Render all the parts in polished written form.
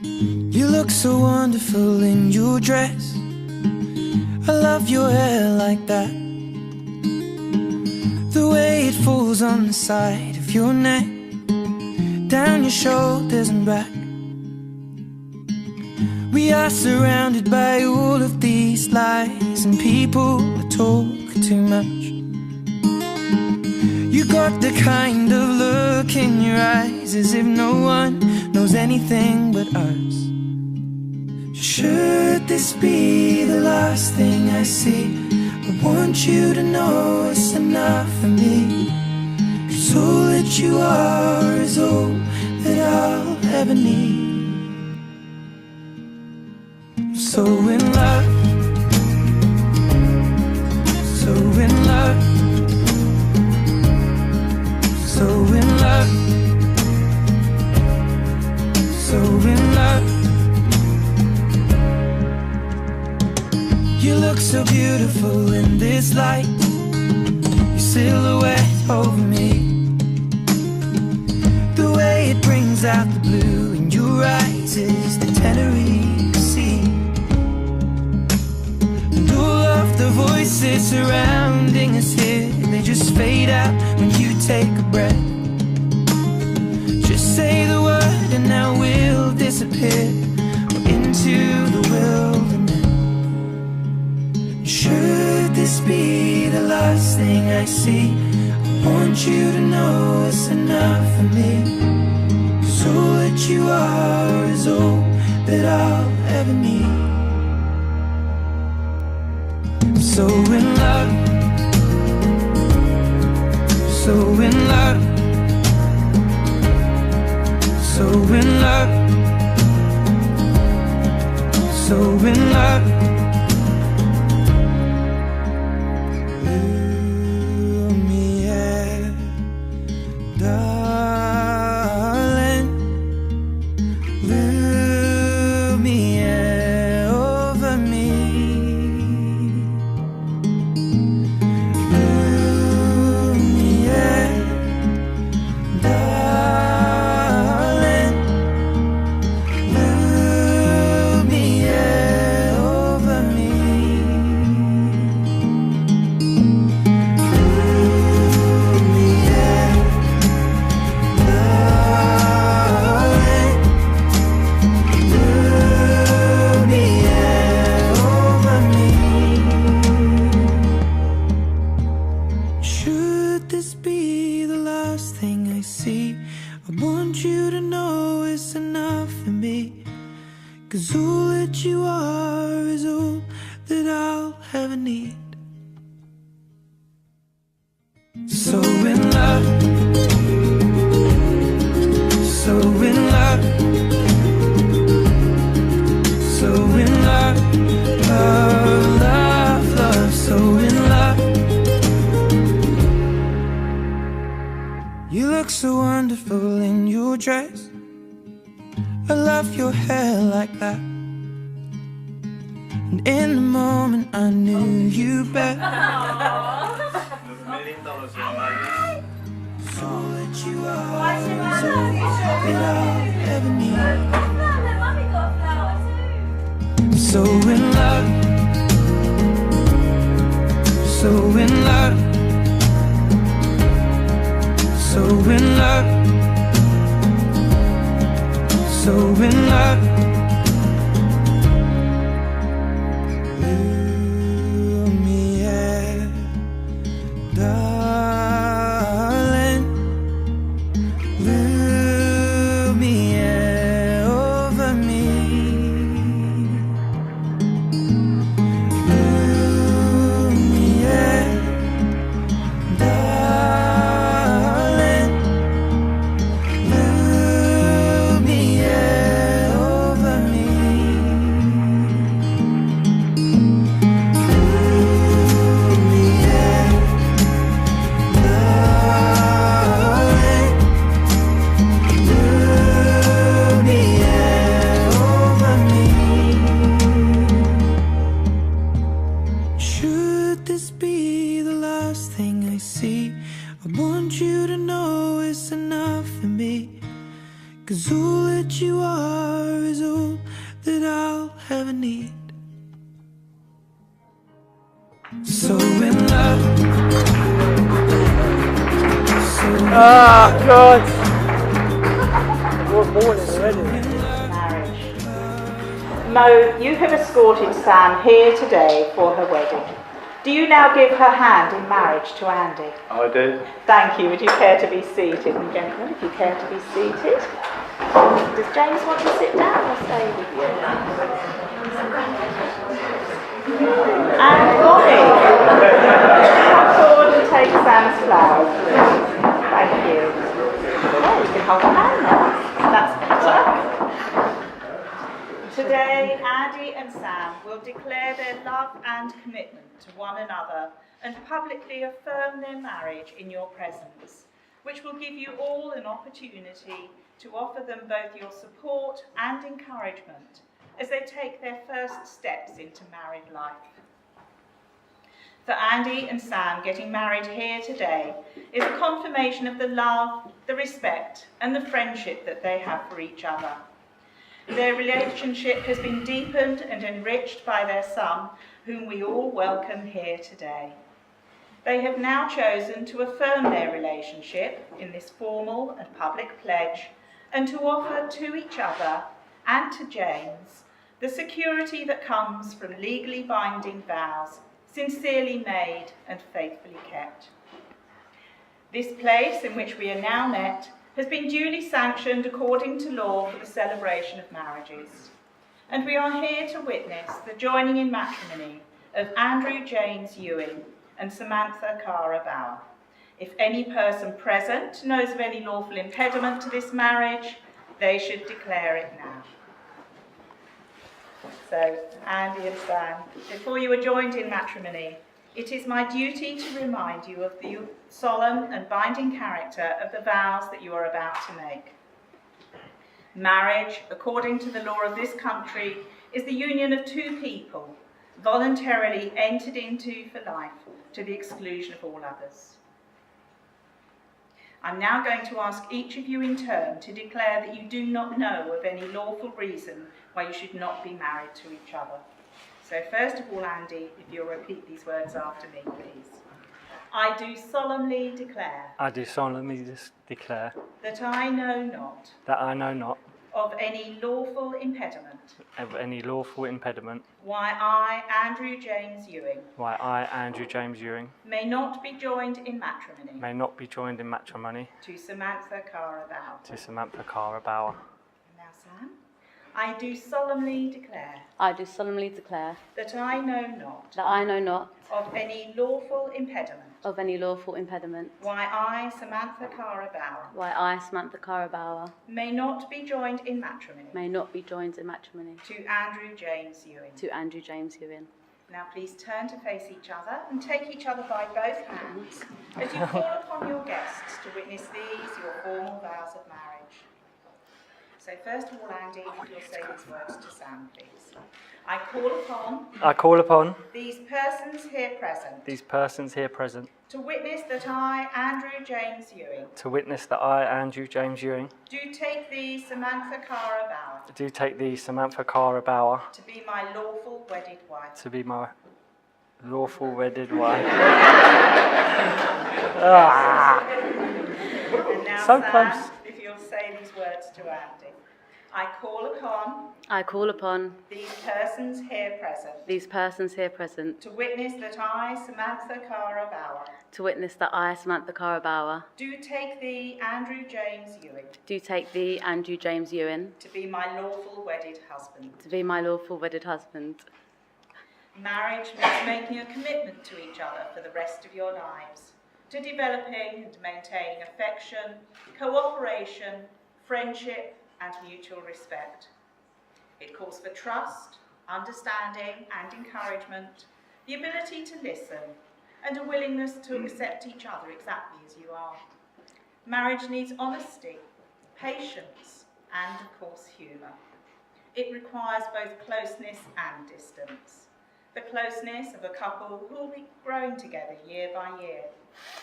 You look so wonderful in your dress. I love your hair like that, the way it falls on the side of your neck, down your shoulders and back. We are surrounded by all of these lies, and people talk too much. You got the kind of look in your eyes as if no one knows anything but us. Should this be the last thing I see, I want you to know it's enough for me. 'Cause all that you are is all that I'll ever need. So in love, so in love, so in love, so in love. You look so beautiful in this light, your silhouette over me, the way it brings out the blue in your eyes is the Tenerife Sea. And all of the voices surrounding us here, they just fade out when you take a breath. Just say the word and now we'll disappear into the wilderness. Should this be the last thing I see, I want you to know it's enough for me. 'Cause all that you are is all that I'll ever need. So in love, so in love, so in love, so in love. You look so wonderful in your dress. I love your hair like that. And in the moment I knew you better. So that you are is all that I'll ever need. So in love, so in love, so in love, so in love. Lumiere, darling, Lumiere over me. Lumiere, darling, Lumiere over me. Should this be the last thing I see, I want you to know it's enough for me. 'Cause all that you are is all that I'll ever need. So in love. God! You're born in already. Marriage. Mo, you have escorted Sam here today for her wedding. Do you now give her hand in marriage to Andy? I do. Thank you. Would you care to be seated? And gentlemen, if you care to be seated. Does James want to sit down or stay with you? And Bonnie, come forward and take Sam's flowers. Thank you. Oh, you can hold a hand now. That's better. Today, Andy and Sam will declare their love and commitment to one another and publicly affirm their marriage in your presence, which will give you all an opportunity to offer them both your support and encouragement as they take their first steps into married life. For Andy and Sam, getting married here today is a confirmation of the love, the respect, and the friendship that they have for each other. Their relationship has been deepened and enriched by their son, whom we all welcome here today. They have now chosen to affirm their relationship in this formal and public pledge and to offer to each other and to James the security that comes from legally binding vows, sincerely made and faithfully kept. This place in which we are now met has been duly sanctioned according to law for the celebration of marriages. And we are here to witness the joining in matrimony of Andrew James Ewing and Samantha Cara Bauer. If any person present knows of any lawful impediment to this marriage, they should declare it now. So, Andy and Sam, before you are joined in matrimony, it is my duty to remind you of the solemn and binding character of the vows that you are about to make. Marriage, according to the law of this country, is the union of two people, voluntarily entered into for life, to the exclusion of all others. I'm now going to ask each of you in turn to declare that you do not know of any lawful reason why you should not be married to each other. So first of all, Andy, if you'll repeat these words after me, please. I do solemnly declare. I do solemnly declare. That I know not. That I know not. Of any lawful impediment. Of any lawful impediment. Why I, Andrew James Ewing. Why I, Andrew James Ewing. May not be joined in matrimony. May not be joined in matrimony. To Samantha Cara Bauer. To Samantha Cara Bauer. Now, Sam. I do solemnly declare. I do solemnly declare. That I know not. That I know not. Of any lawful impediment. Of any lawful impediment. Why I, Samantha Cara Bauer. Why I, Samantha Cara Bauer. May not be joined in matrimony. May not be joined in matrimony. To Andrew James Ewing. To Andrew James Ewing. Now please turn to face each other and take each other by both hands as you call upon your guests to witness these, your formal vows of marriage. So first of all, Andy, if you'll say these words to Sam, please. I call upon these persons here present to witness that I, Andrew James Ewing, do take thee, Samantha Cara Bauer, to be my lawful wedded wife. And now, So Sam, close. if you'll say these words to Andy. I call upon these persons here present to witness that I, Samantha Cara Bauer, do take thee, Andrew James Ewing, to be my lawful wedded husband. Marriage means making a commitment to each other for the rest of your lives, to developing and maintaining affection, cooperation, friendship, and mutual respect. It calls for trust, understanding, and encouragement, the ability to listen, and a willingness to accept each other exactly as you are. Marriage needs honesty, patience, and of course humour. It requires both closeness and distance. The closeness of a couple who will be growing together year by year,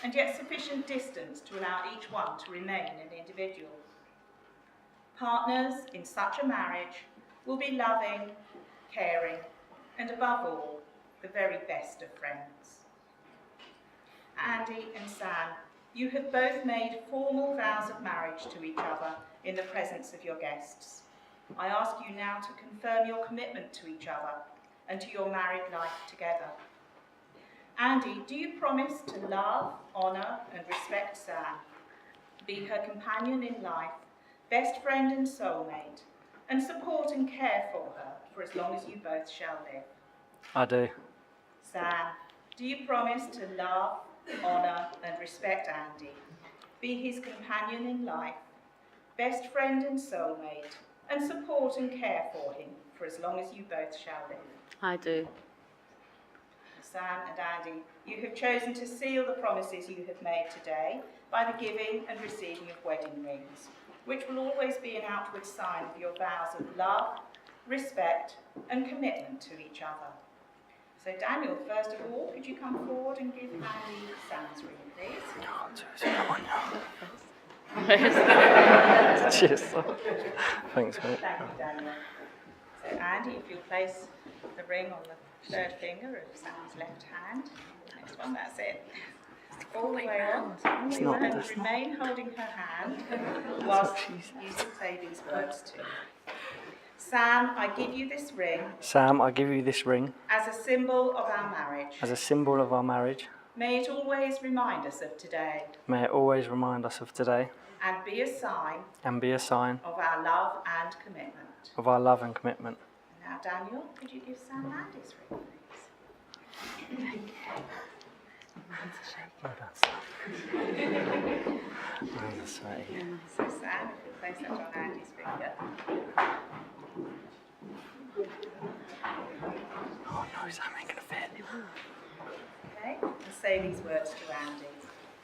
and yet sufficient distance to allow each one to remain an individual. Partners in such a marriage will be loving, caring, and above all, the very best of friends. Andy and Sam, you have both made formal vows of marriage to each other in the presence of your guests. I ask you now to confirm your commitment to each other and to your married life together. Andy, do you promise to love, honour and respect Sam, be her companion in life, best friend and soulmate, and support and care for her for as long as you both shall live? I do. Sam, do you promise to love, honour and respect Andy, be his companion in life, best friend and soulmate, and support and care for him for as long as you both shall live? I do. Sam and Andy, you have chosen to seal the promises you have made today by the giving and receiving of wedding rings, which will always be an outward sign of your vows of love, respect and commitment to each other. So Daniel, first of all, could you come forward and give Andy Sam's ring, please? Cheers. Thanks, mate. Thank you, Daniel. So Andy, if you'll place the ring on the third finger of Sam's left hand. Next one, that's it. All the way on. And remain holding her hand whilst you say these words to her. Sam, I give you this ring. Sam, I give you this ring As a symbol of our marriage. as a symbol of our marriage. May it always remind us of today. May it always remind us of today And be a sign and be a sign of our love and commitment. of our love and commitment. Now, Daniel, could you give Sam Andy's ring, please? Thank you. Well done, Sam. Well done, sweetie. So Sam, if you place that on Andy's finger. Oh no, Sam ain't gonna fit. Okay, and say these words to Andy.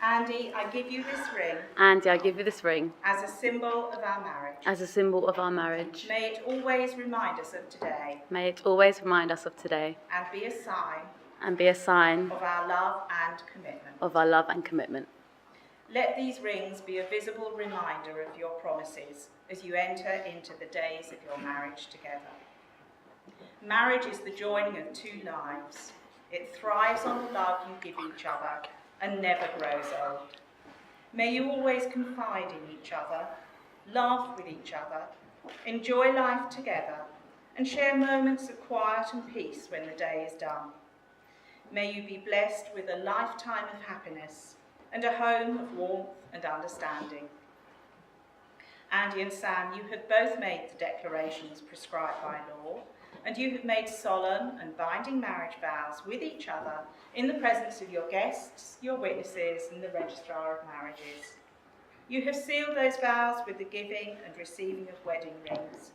Andy, I give you this ring Andy, I give you this ring as a symbol of our marriage. as a symbol of our marriage. May it always remind us of today May it always remind us of today and be a sign and be a sign of our love and commitment. of our love and commitment. Let these rings be a visible reminder of your promises as you enter into the days of your marriage together. Marriage is the joining of two lives. It thrives on the love you give each other and never grows old. May you always confide in each other, laugh with each other, enjoy life together, and share moments of quiet and peace when the day is done. May you be blessed with a lifetime of happiness and a home of warmth and understanding. Andy and Sam, you have both made the declarations prescribed by law, and you have made solemn and binding marriage vows with each other in the presence of your guests, your witnesses, and the Registrar of Marriages. You have sealed those vows with the giving and receiving of wedding rings,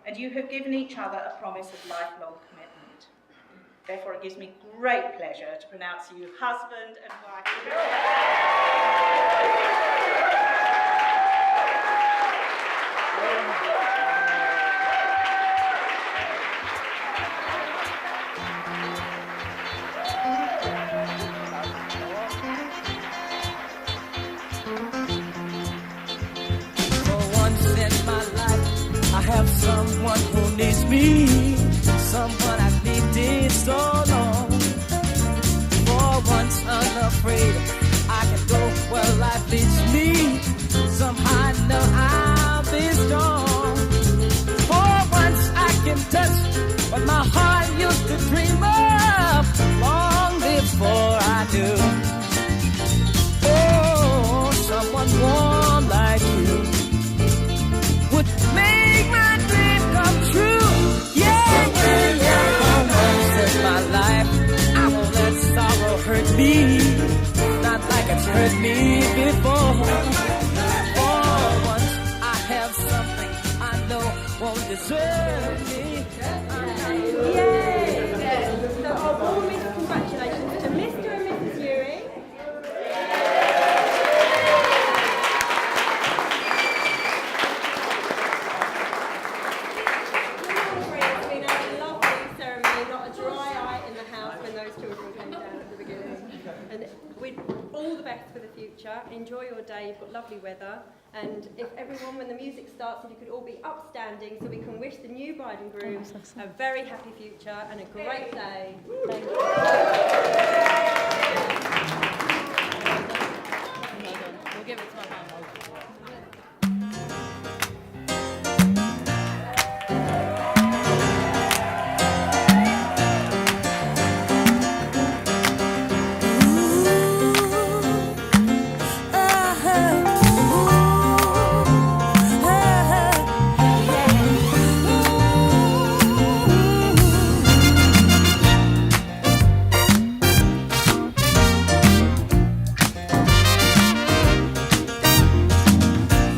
and you have given each other a promise of lifelong commitment. Therefore, it gives me great pleasure to pronounce you husband and wife. Someone who needs me, someone I've needed so long. For once unafraid, I can go where life leads me. Somehow I know I'll be strong. For once I can touch what my heart used to dream of long before I knew. Oh, someone warm like you would make my dream come true. Yeah, yeah, yeah. For once in my life, I won't let sorrow hurt me, not like it's hurt me before. For once I have something I know won't desert me. Yay! So our warmest congratulations to Mr. and Mrs. Ewing. It's been a lovely ceremony, not a dry eye in the house when those children came down at the beginning. And with all the best for the future. Enjoy your day got lovely weather. And if everyone, when the music starts, if you could all be upstanding so we can wish the new bride and groom a very happy future and a great day. Thank you. We'll give it to my mum.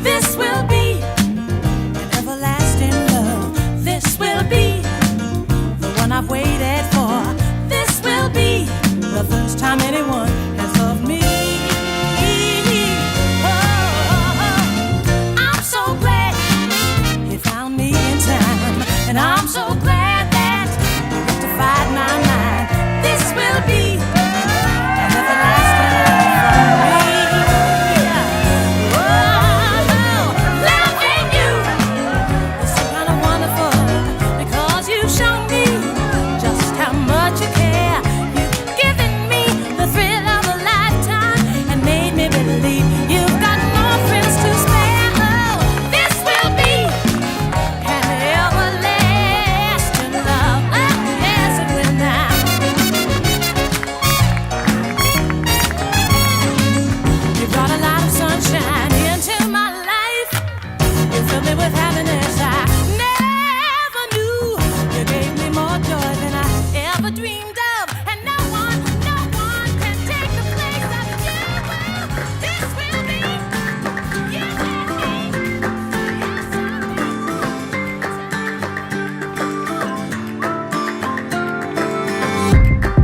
This will be an everlasting love. This will be the one I've waited for. This will be the first time anyone has loved me. Oh, I'm so glad he found me in time, and I'm so glad that he rectified my mind. This will be an everlasting love for me. Loving you is so kind of wonderful because you show me just how much you care. You've given me the thrill of a lifetime and made me believe you've got more friends to spare. Oh, this will be an everlasting love. Oh, yes, it will now. You brought a lot of sunshine into my life. You filled me with happiness I never knew. You gave me more joy than I ever dreamed of. And no one can take the place of you. This will be you and me. Yes,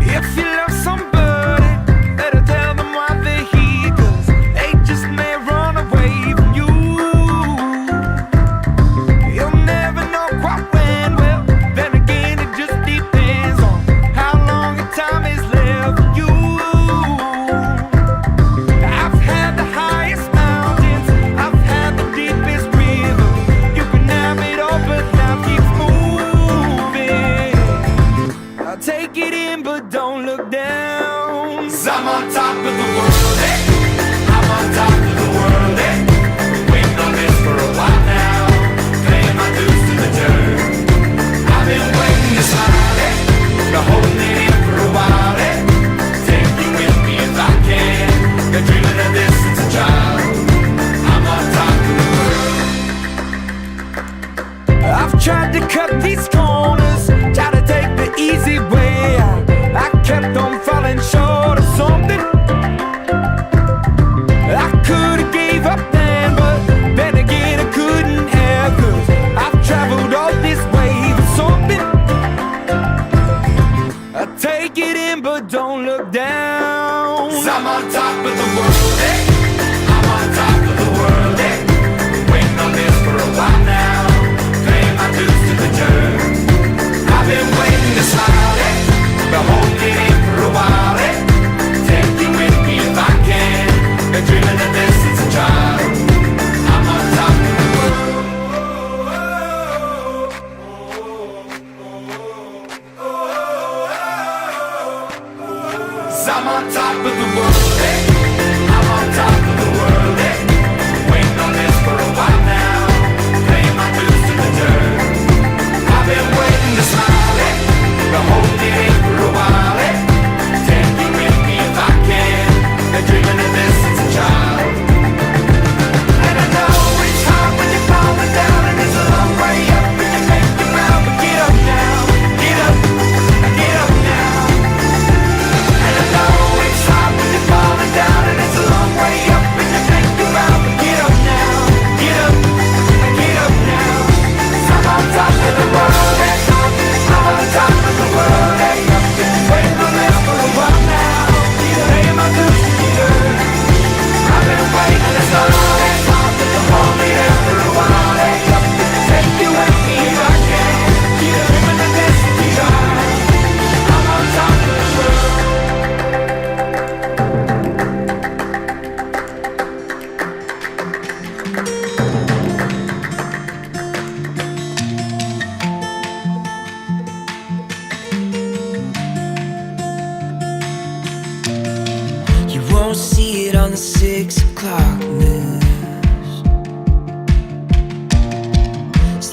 If you love somebody, better tell them why they're here, 'cause they just may run away from you.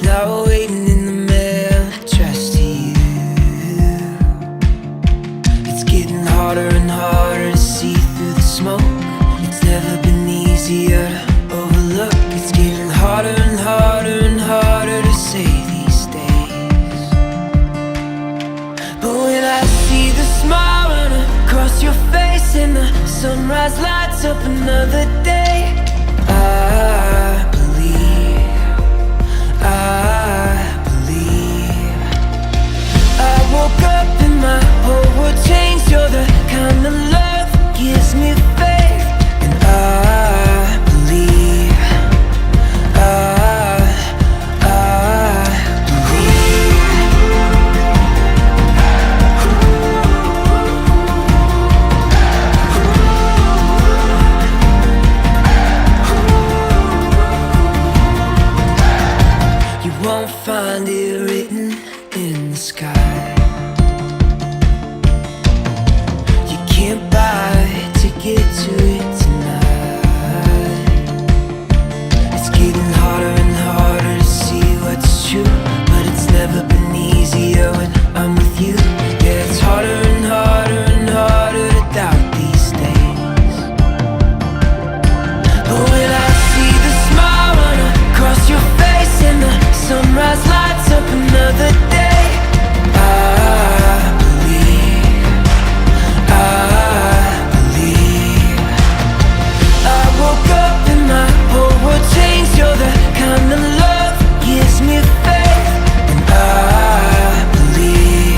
now waiting in the mail, addressed to you. It's getting harder and harder to see through the smoke. It's never been easier to overlook. It's getting harder and harder and harder to say these days. But when I see the smile run across your face and the sunrise lights up another day, I believe. I woke up and my whole world changed. You're the kind of love that gives me faith. And I believe. You won't find it written in the sky. You can't buy a ticket to it tonight. It's getting harder and harder to see what's true, but it's never been easier when I'm with you. Yeah, it's harder and harder and harder to doubt these days. But when I see the smile run across your face and the sunrise lights up another day, I believe. I woke up and my whole world changed. You're the kind of love that gives me faith. And I believe.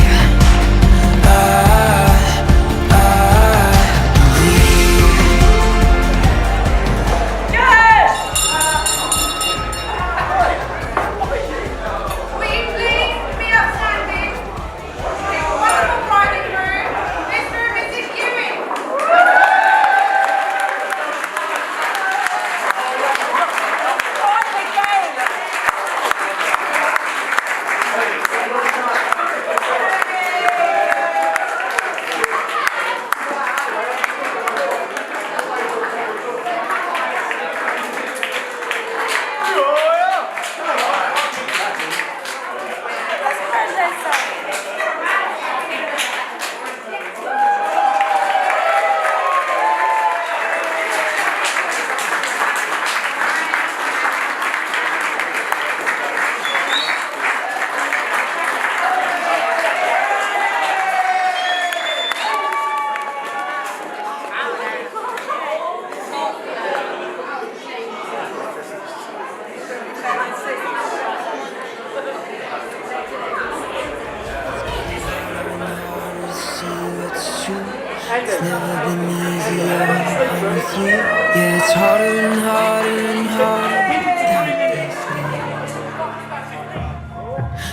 It's never been easier when I'm with you. Yeah, it's harder and harder and harder without these things.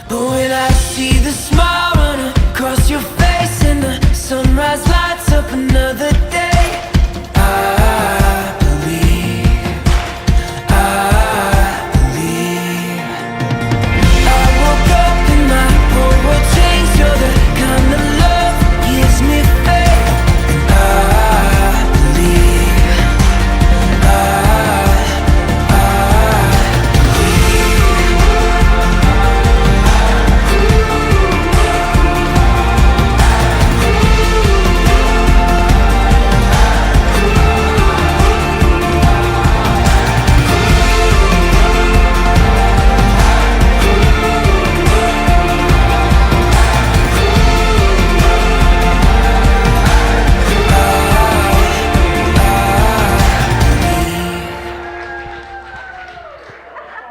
But when I see the smile run across your face and the sunrise lights up another day, I believe. I woke up and my whole world changed. You're the kind of love that gives me faith.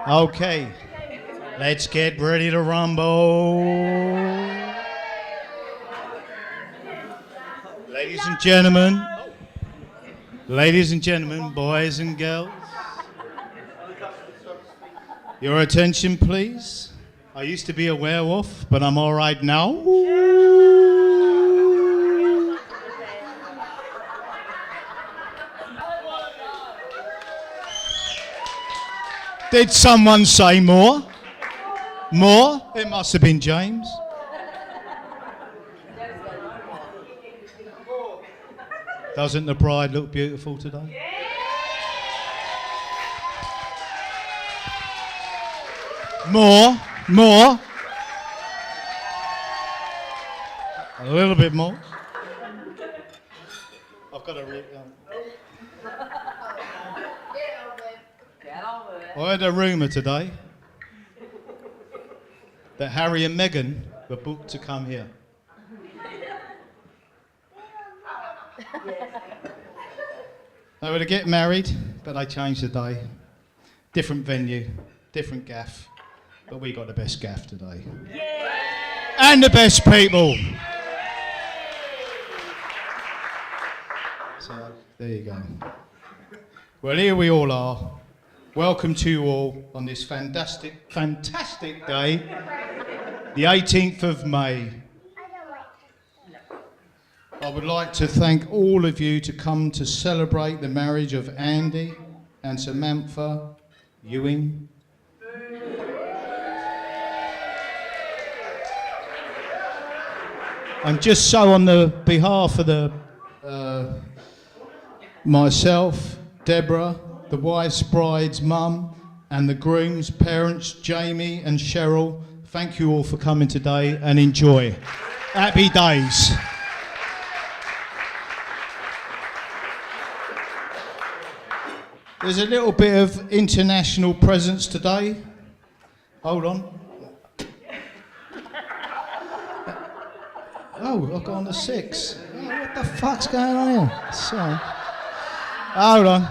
Okay, let's get ready to rumble. Ladies and gentlemen, boys and girls, your attention please. I used to be a werewolf, but I'm all right now. Did someone say more? More? It must have been James. Doesn't the bride look beautiful today? More. A little bit more. I've got to read. I heard a rumour today that Harry and Meghan were booked to come here. They were to get married, but they changed the day. Different venue, different gaff, but we got the best gaff today. And the best people. So, there you go. Well, here we all are. Welcome to you all on this fantastic day, the 18th of May. I would like to thank all of you to come to celebrate the marriage of Andy and Samantha Ewing. And just so on the behalf of myself, Deborah, the wife's bride's mum, and the groom's parents, Jamie and Cheryl, thank you all for coming today and enjoy. Happy days. There's a little bit of international presence today. Hold on. Oh, I've gone to 6. Oh, what the fuck's going on here? Sorry. Hold on.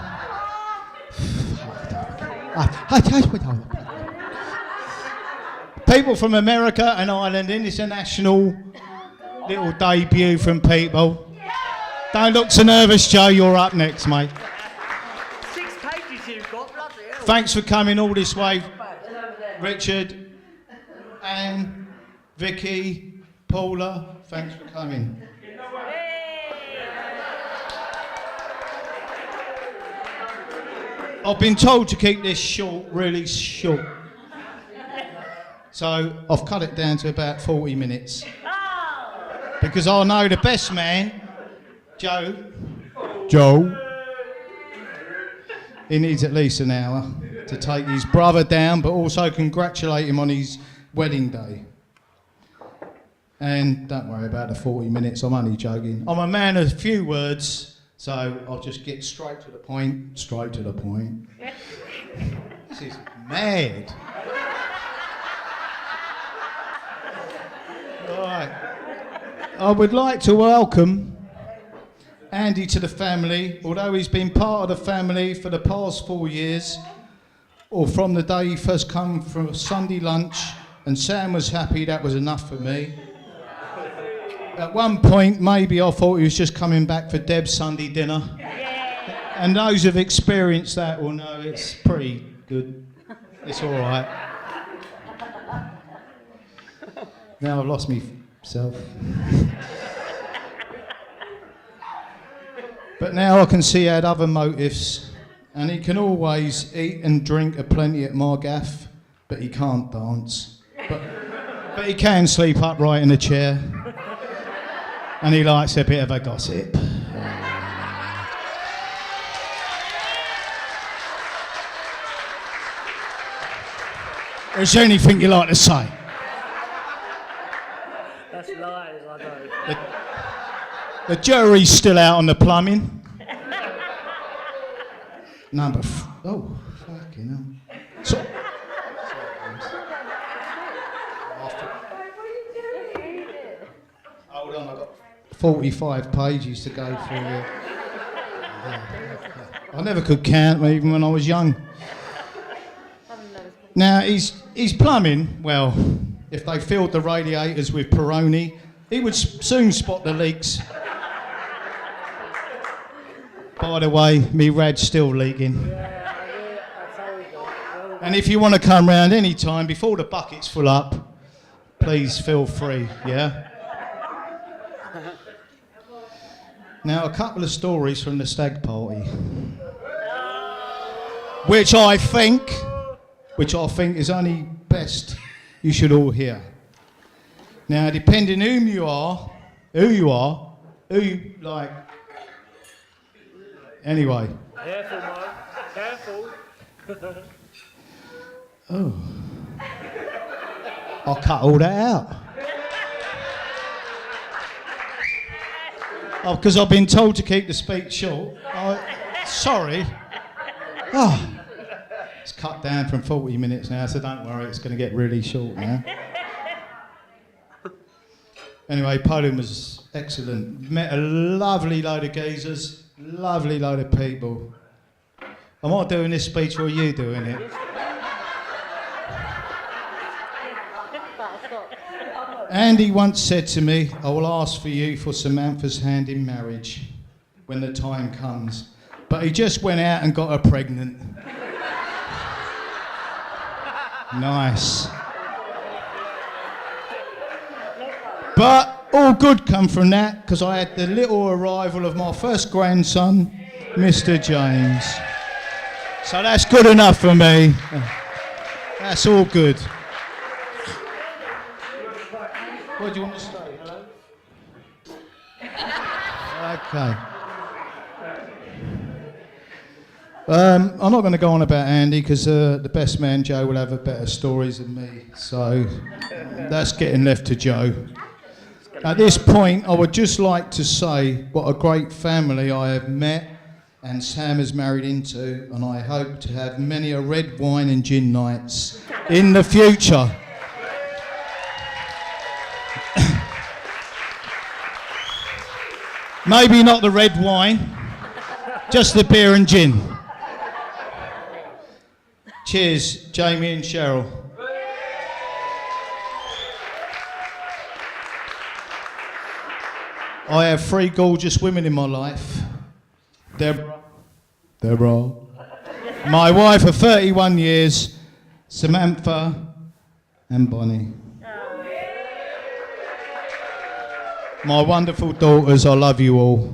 People from America and Ireland, international little debut from people. Don't look so nervous, Joe. You're up next, mate. 6 pages you've got, bloody hell. Thanks for coming all this way, Richard, Anne, Vicky, Paula. Thanks for coming. I've been told to keep this short, really short. So I've cut it down to about 40 minutes. Because I know the best man, Joe, he needs at least an hour to take his brother down, but also congratulate him on his wedding day. And don't worry about the 40 minutes, I'm only joking. I'm a man of few words, so I'll just get straight to the point. This is mad. Right. I would like to welcome Andy to the family, although he's been part of the family for the past 4 years, or from the day he first come for a Sunday lunch, and Sam was happy that was enough for me. At one point, maybe I thought he was just coming back for Deb's Sunday dinner. And those who've experienced that will know it's pretty good. It's all right. Now I've lost myself. But now I can see he had other motives. And he can always eat and drink aplenty at my gaff, but he can't dance. But he can sleep upright in a chair. And he likes a bit of a gossip. Is there anything you like to say? That's lies, I know. The jury's still out on the plumbing. Oh, fucking hell. So, hold on, I've got 45 pages to go through here. I never could count, even when I was young. Now, he's plumbing, well, if they filled the radiators with Peroni, he would soon spot the leaks. By the way, me rad's still leaking. And if you want to come round any time before the bucket's full up, please feel free, yeah? Now, a couple of stories from the stag party, which I think is only best you should all hear. Now, depending who you like. Anyway. Careful, Mike. Careful. Oh. I'll cut all that out. Oh, because I've been told to keep the speech short. Sorry. Oh, it's cut down from 40 minutes now, so don't worry, it's going to get really short now. Anyway, Poland was excellent. Met a lovely load of geezers, lovely load of people. Am I doing this speech or are you doing it? Andy once said to me, I will ask for you for Samantha's hand in marriage when the time comes. But he just went out and got her pregnant. Nice. But all good come from that, because I had the little arrival of my first grandson, Mr. James. So that's good enough for me. That's all good. What do you want to say? Hello? Okay. I'm not going to go on about Andy because the best man, Joe, will have better stories than me. So that's getting left to Joe. At this point, I would just like to say what a great family I have met and Sam is married into, and I hope to have many a red wine and gin nights in the future. Maybe not the red wine, just the beer and gin. Cheers, Jamie and Cheryl. I have 3 gorgeous women in my life. Deborah. My wife of 31 years, Samantha and Bonnie. My wonderful daughters, I love you all.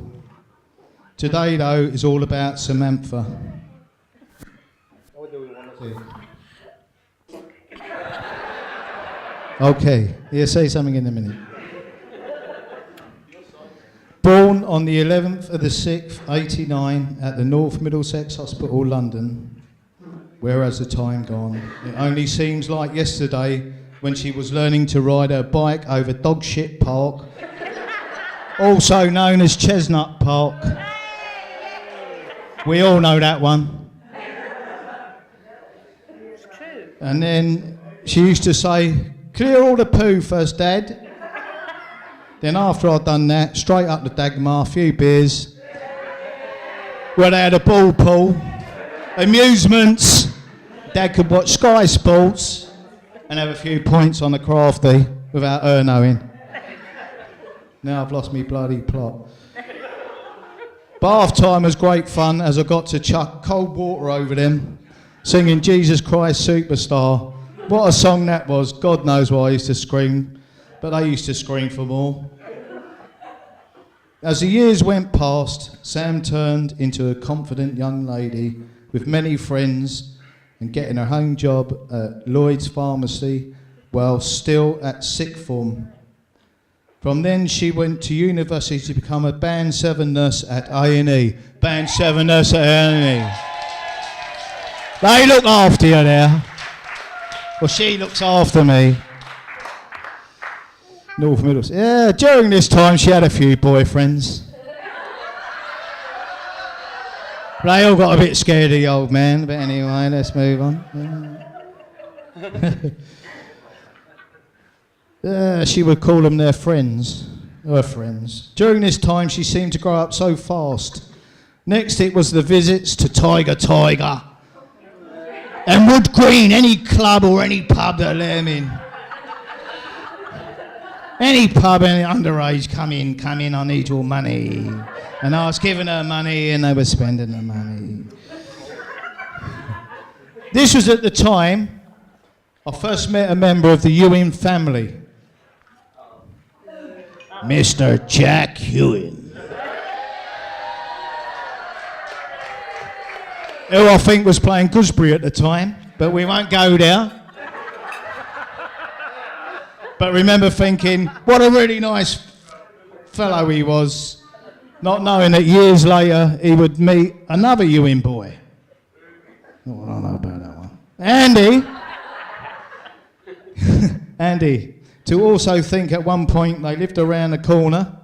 Today, though, is all about Samantha. Okay, yeah, say something in a minute. Born on the 11th of the 6th, 89, at the North Middlesex Hospital, London. Where has the time gone? It only seems like yesterday when she was learning to ride her bike over Dogshit Park, also known as Chestnut Park. We all know that one. It's true. And then she used to say, clear all the poo first, Dad. Then after I'd done that, straight up to Dagmar, a few beers, where they had a ball pool, amusements, Dad could watch Sky Sports and have a few points on the crafty without her knowing. Now I've lost me bloody plot. Bath time was great fun as I got to chuck cold water over them, singing Jesus Christ Superstar. What a song that was. God knows why I used to scream, but they used to scream for more. As the years went past, Sam turned into a confident young lady with many friends and getting her own job at Lloyd's Pharmacy while still at sixth form. From then she went to university to become a Band 7 nurse at A&E. Band 7 nurse at A&E. They look after you there. Well, she looks after me. North Middlesex. Yeah, during this time she had a few boyfriends. They all got a bit scared of the old man, but anyway, let's move on. She would call them their friends, her friends. During this time she seemed to grow up so fast. Next it was the visits to Tiger and Wood Green, any club or any pub that let them in. Any pub, any underage, come in, I need your money. And I was giving her money and they were spending the money. This was at the time I first met a member of the Ewing family. Mr. Jack Ewing. Who I think was playing gooseberry at the time, but we won't go there. But remember thinking, what a really nice fellow he was, not knowing that years later he would meet another Ewing boy. Oh, I don't know about that one. Andy. Andy, to also think at one point they lived around the corner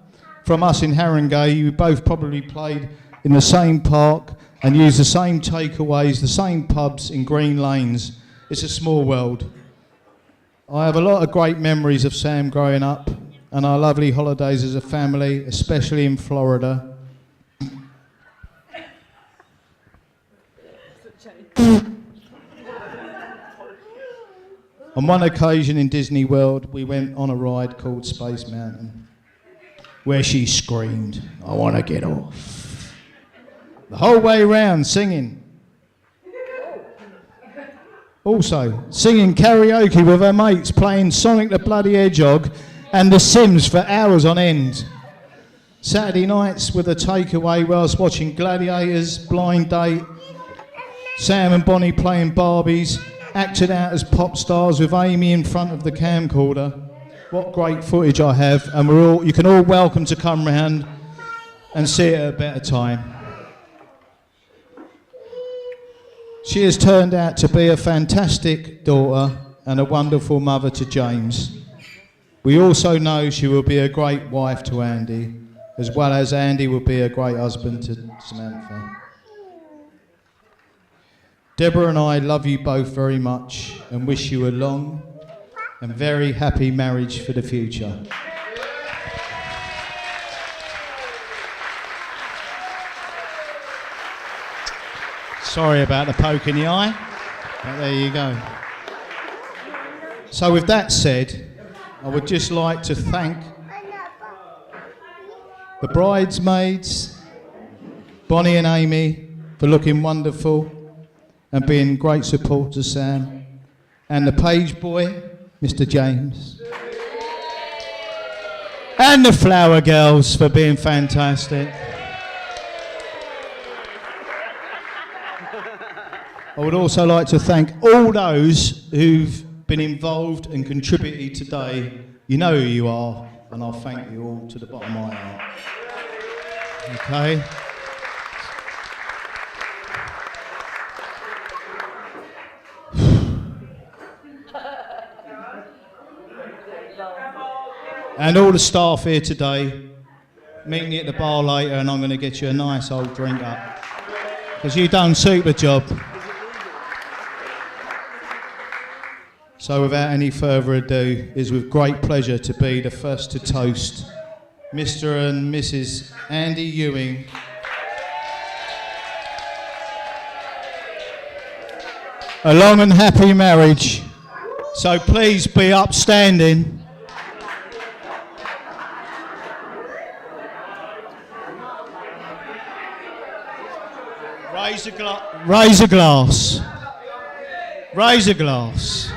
from us in Haringey. You both probably played in the same park and used the same takeaways, the same pubs in Green Lanes. It's a small world. I have a lot of great memories of Sam growing up and our lovely holidays as a family, especially in Florida. On one occasion in Disney World, we went on a ride called Space Mountain, where she screamed, "I want to get off." The whole way round singing. Also, singing karaoke with her mates, playing Sonic the Bloody Hedgehog and The Sims for hours on end. Saturday nights with a takeaway whilst watching Gladiators, Blind Date, Sam and Bonnie playing Barbies, acted out as pop stars with Amy in front of the camcorder. What great footage I have, and you can all welcome to come round and see it at a better time. She has turned out to be a fantastic daughter and a wonderful mother to James. We also know she will be a great wife to Andy, as well as Andy will be a great husband to Samantha. Deborah and I love you both very much and wish you a long and very happy marriage for the future. Sorry about the poke in the eye, but there you go. So with that said, I would just like to thank the bridesmaids, Bonnie and Amy, for looking wonderful and being great support to Sam, and the page boy, Mr. James, and the flower girls for being fantastic. I would also like to thank all those who've been involved and contributed today. You know who you are, and I'll thank you all to the bottom of my heart. Okay? And all the staff here today, meet me at the bar later and I'm going to get you a nice old drink up. Because you've done a super job. So without any further ado, it is with great pleasure to be the first to toast Mr. and Mrs. Andy Ewing. A long and happy marriage. So please be upstanding. Raise a glass. Raise a glass.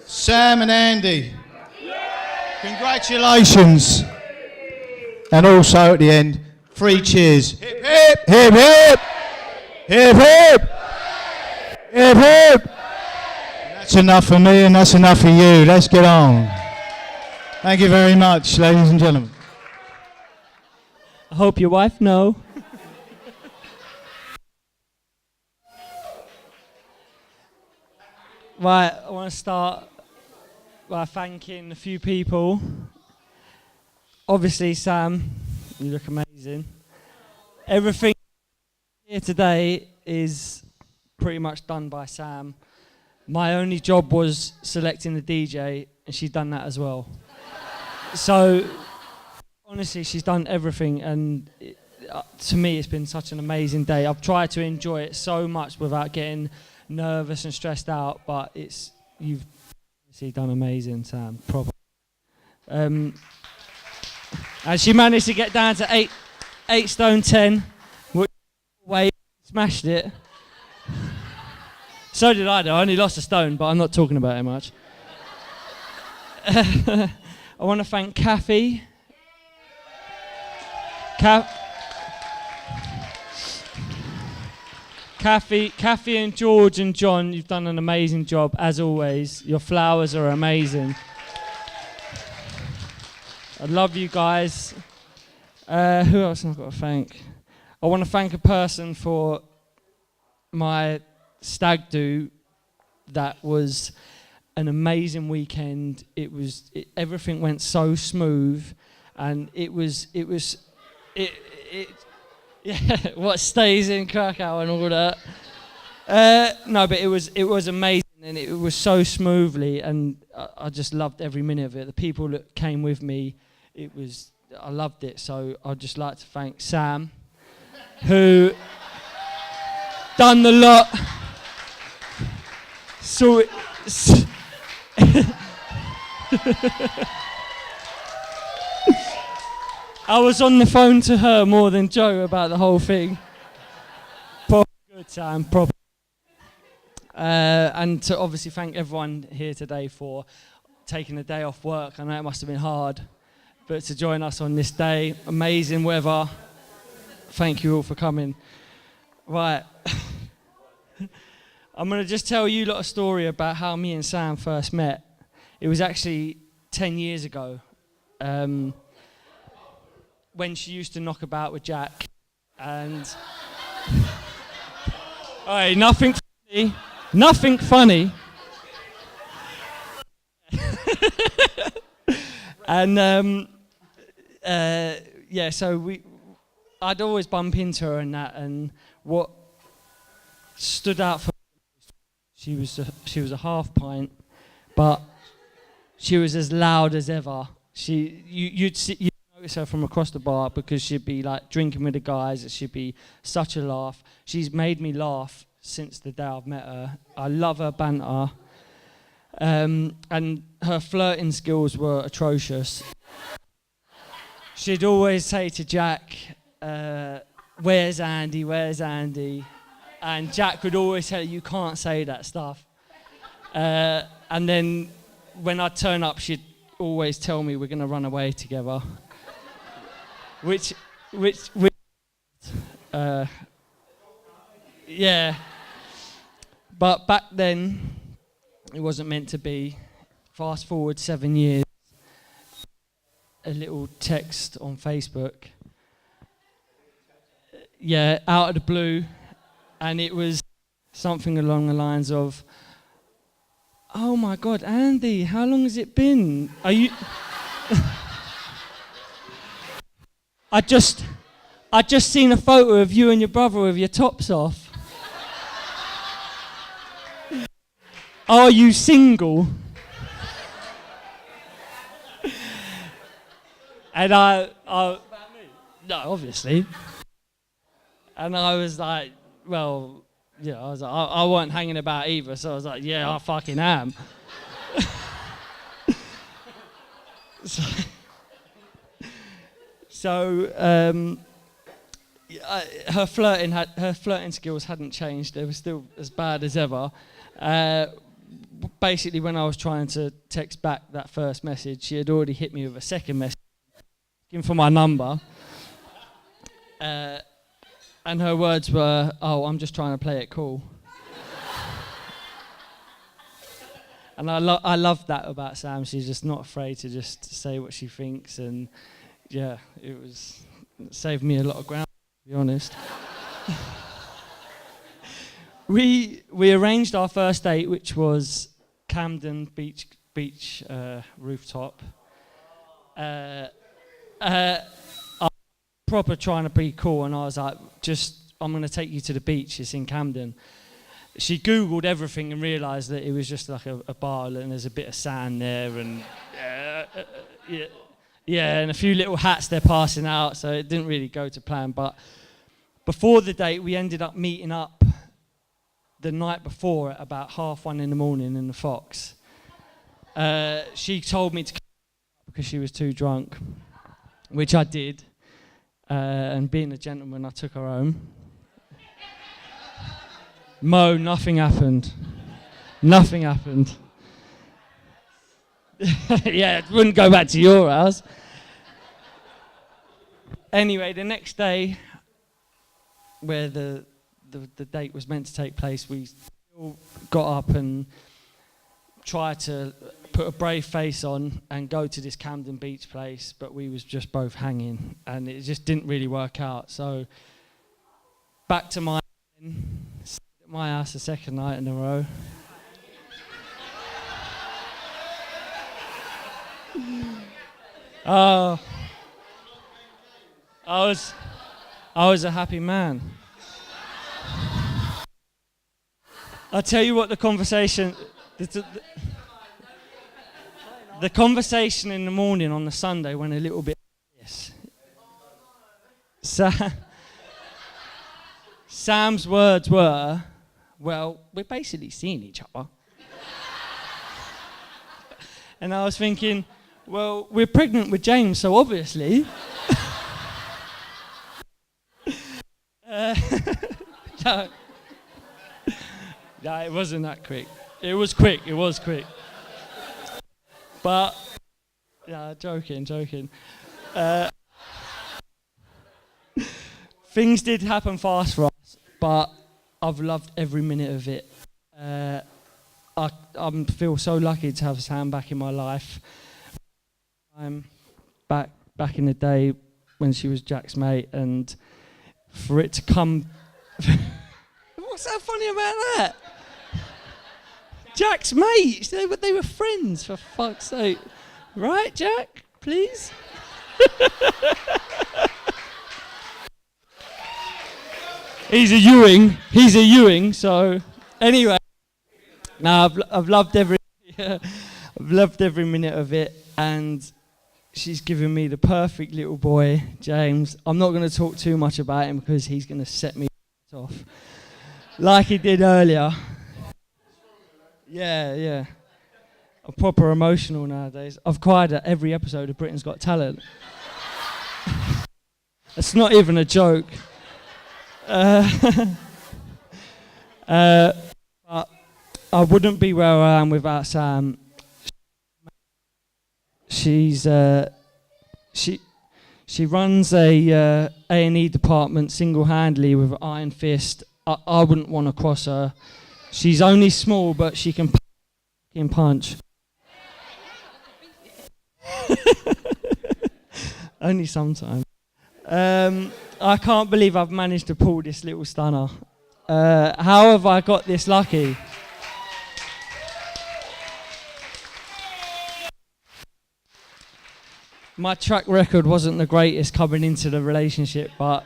Sam and Andy, congratulations. And also at the end, 3 cheers. Hip hip, hip hip, hip hip, hip hip. That's enough for me and that's enough for you. Let's get on. Thank you very much, ladies and gentlemen. I hope your wife knows. Right, I want to start by thanking a few people. Obviously, Sam, you look amazing. Everything here today is pretty much done by Sam. My only job was selecting the DJ, and she's done that as well. So, honestly, she's done everything, and to me, it's been such an amazing day. I've tried to enjoy it so much without getting nervous and stressed out, but you've obviously done amazing, Sam. Proper. And she managed to get down to 8 stone 10, which way smashed it. So did I, though. I only lost a stone, but I'm not talking about it much. I want to thank Kathy. Kathy and George and John, you've done an amazing job, as always. Your flowers are amazing. I love you guys. Who else have I got to thank? I want to thank a person for my stag do that was an amazing weekend. Everything went so smooth, and it yeah, what stays in Krakow and all that. No, but it was amazing, and it was so smoothly, and I just loved every minute of it. The people that came with me, I loved it. So I'd just like to thank Sam, who done the lot. So I was on the phone to her more than Joe about the whole thing. Proper good, Sam, proper. And to obviously thank everyone here today for taking a day off work. I know it must have been hard, but to join us on this day, amazing weather. Thank you all for coming. Right. I'm going to just tell you lot a story about how me and Sam first met. It was actually 10 years ago, when she used to knock about with Jack. And hey, nothing funny. Nothing funny. And yeah, so I'd always bump into her and that, and what stood out for me, she was a half pint, but she was as loud as ever. You'd notice her from across the bar, because she'd be like drinking with the guys. She'd be such a laugh. She's made me laugh since the day I've met her. I love her banter. And her flirting skills were atrocious. She'd always say to Jack, where's Andy, where's Andy? And Jack would always tell her, you can't say that stuff. And then when I'd turn up, she'd always tell me we're going to run away together. which yeah. But back then, it wasn't meant to be. Fast forward 7 years, a little text on Facebook. Yeah, out of the blue. And it was something along the lines of, oh my God, Andy, how long has it been? Are you... I just seen a photo of you and your brother with your tops off. Are you single? And no, obviously. And I was like, well, yeah, I was like, I wasn't hanging about either, so I was like, yeah, I fucking am. So her flirting skills hadn't changed. They were still as bad as ever. Basically, when I was trying to text back that first message, she had already hit me with a second message asking for my number. And her words were, oh, I'm just trying to play it cool. And I love that about Sam. She's just not afraid to just say what she thinks. And yeah, it saved me a lot of ground, to be honest. We arranged our first date, which was Camden Beach rooftop. I proper trying to be cool, and I was like, I'm going to take you to the beach. It's in Camden. She Googled everything and realised that it was just like a bar, and there's a bit of sand there, and yeah, and a few little hats they're passing out, so it didn't really go to plan. But before the date, we ended up meeting up the night before at about 1:30 in the morning in the Fox. She told me to because she was too drunk, which I did. And being a gentleman, I took her home. Mo, nothing happened. Nothing happened. Yeah, it wouldn't go back to your house. Anyway, the next day, where the date was meant to take place, we still got up and tried to put a brave face on and go to this Camden Beach place, but we was just both hanging, and it just didn't really work out. So back to my house a second night in a row. Oh, I was a happy man. I'll tell you what the conversation in the morning on the Sunday went a little bit like this. Sam's words were, well, we're basically seeing each other. And I was thinking, well, we're pregnant with James, so obviously. No. No, it wasn't that quick. It was quick. But, yeah, joking. Things did happen fast for us, but I've loved every minute of it. I feel so lucky to have Sam back in my life. I'm back in the day when she was Jack's mate, and for it to come... What's so funny about that? Jack's mates, they were friends, for fuck's sake. Right, Jack, please? He's a Ewing, so anyway. No, I've loved every minute of it, and she's given me the perfect little boy, James. I'm not going to talk too much about him because he's going to set me off, like he did earlier. Yeah. I'm proper emotional nowadays. I've cried at every episode of Britain's Got Talent. It's not even a joke. But I wouldn't be where I am without Sam. She runs a A&E department single-handedly with an iron fist. I wouldn't want to cross her. She's only small, but she can punch. Only sometimes. I can't believe I've managed to pull this little stunner. How have I got this lucky? My track record wasn't the greatest coming into the relationship, but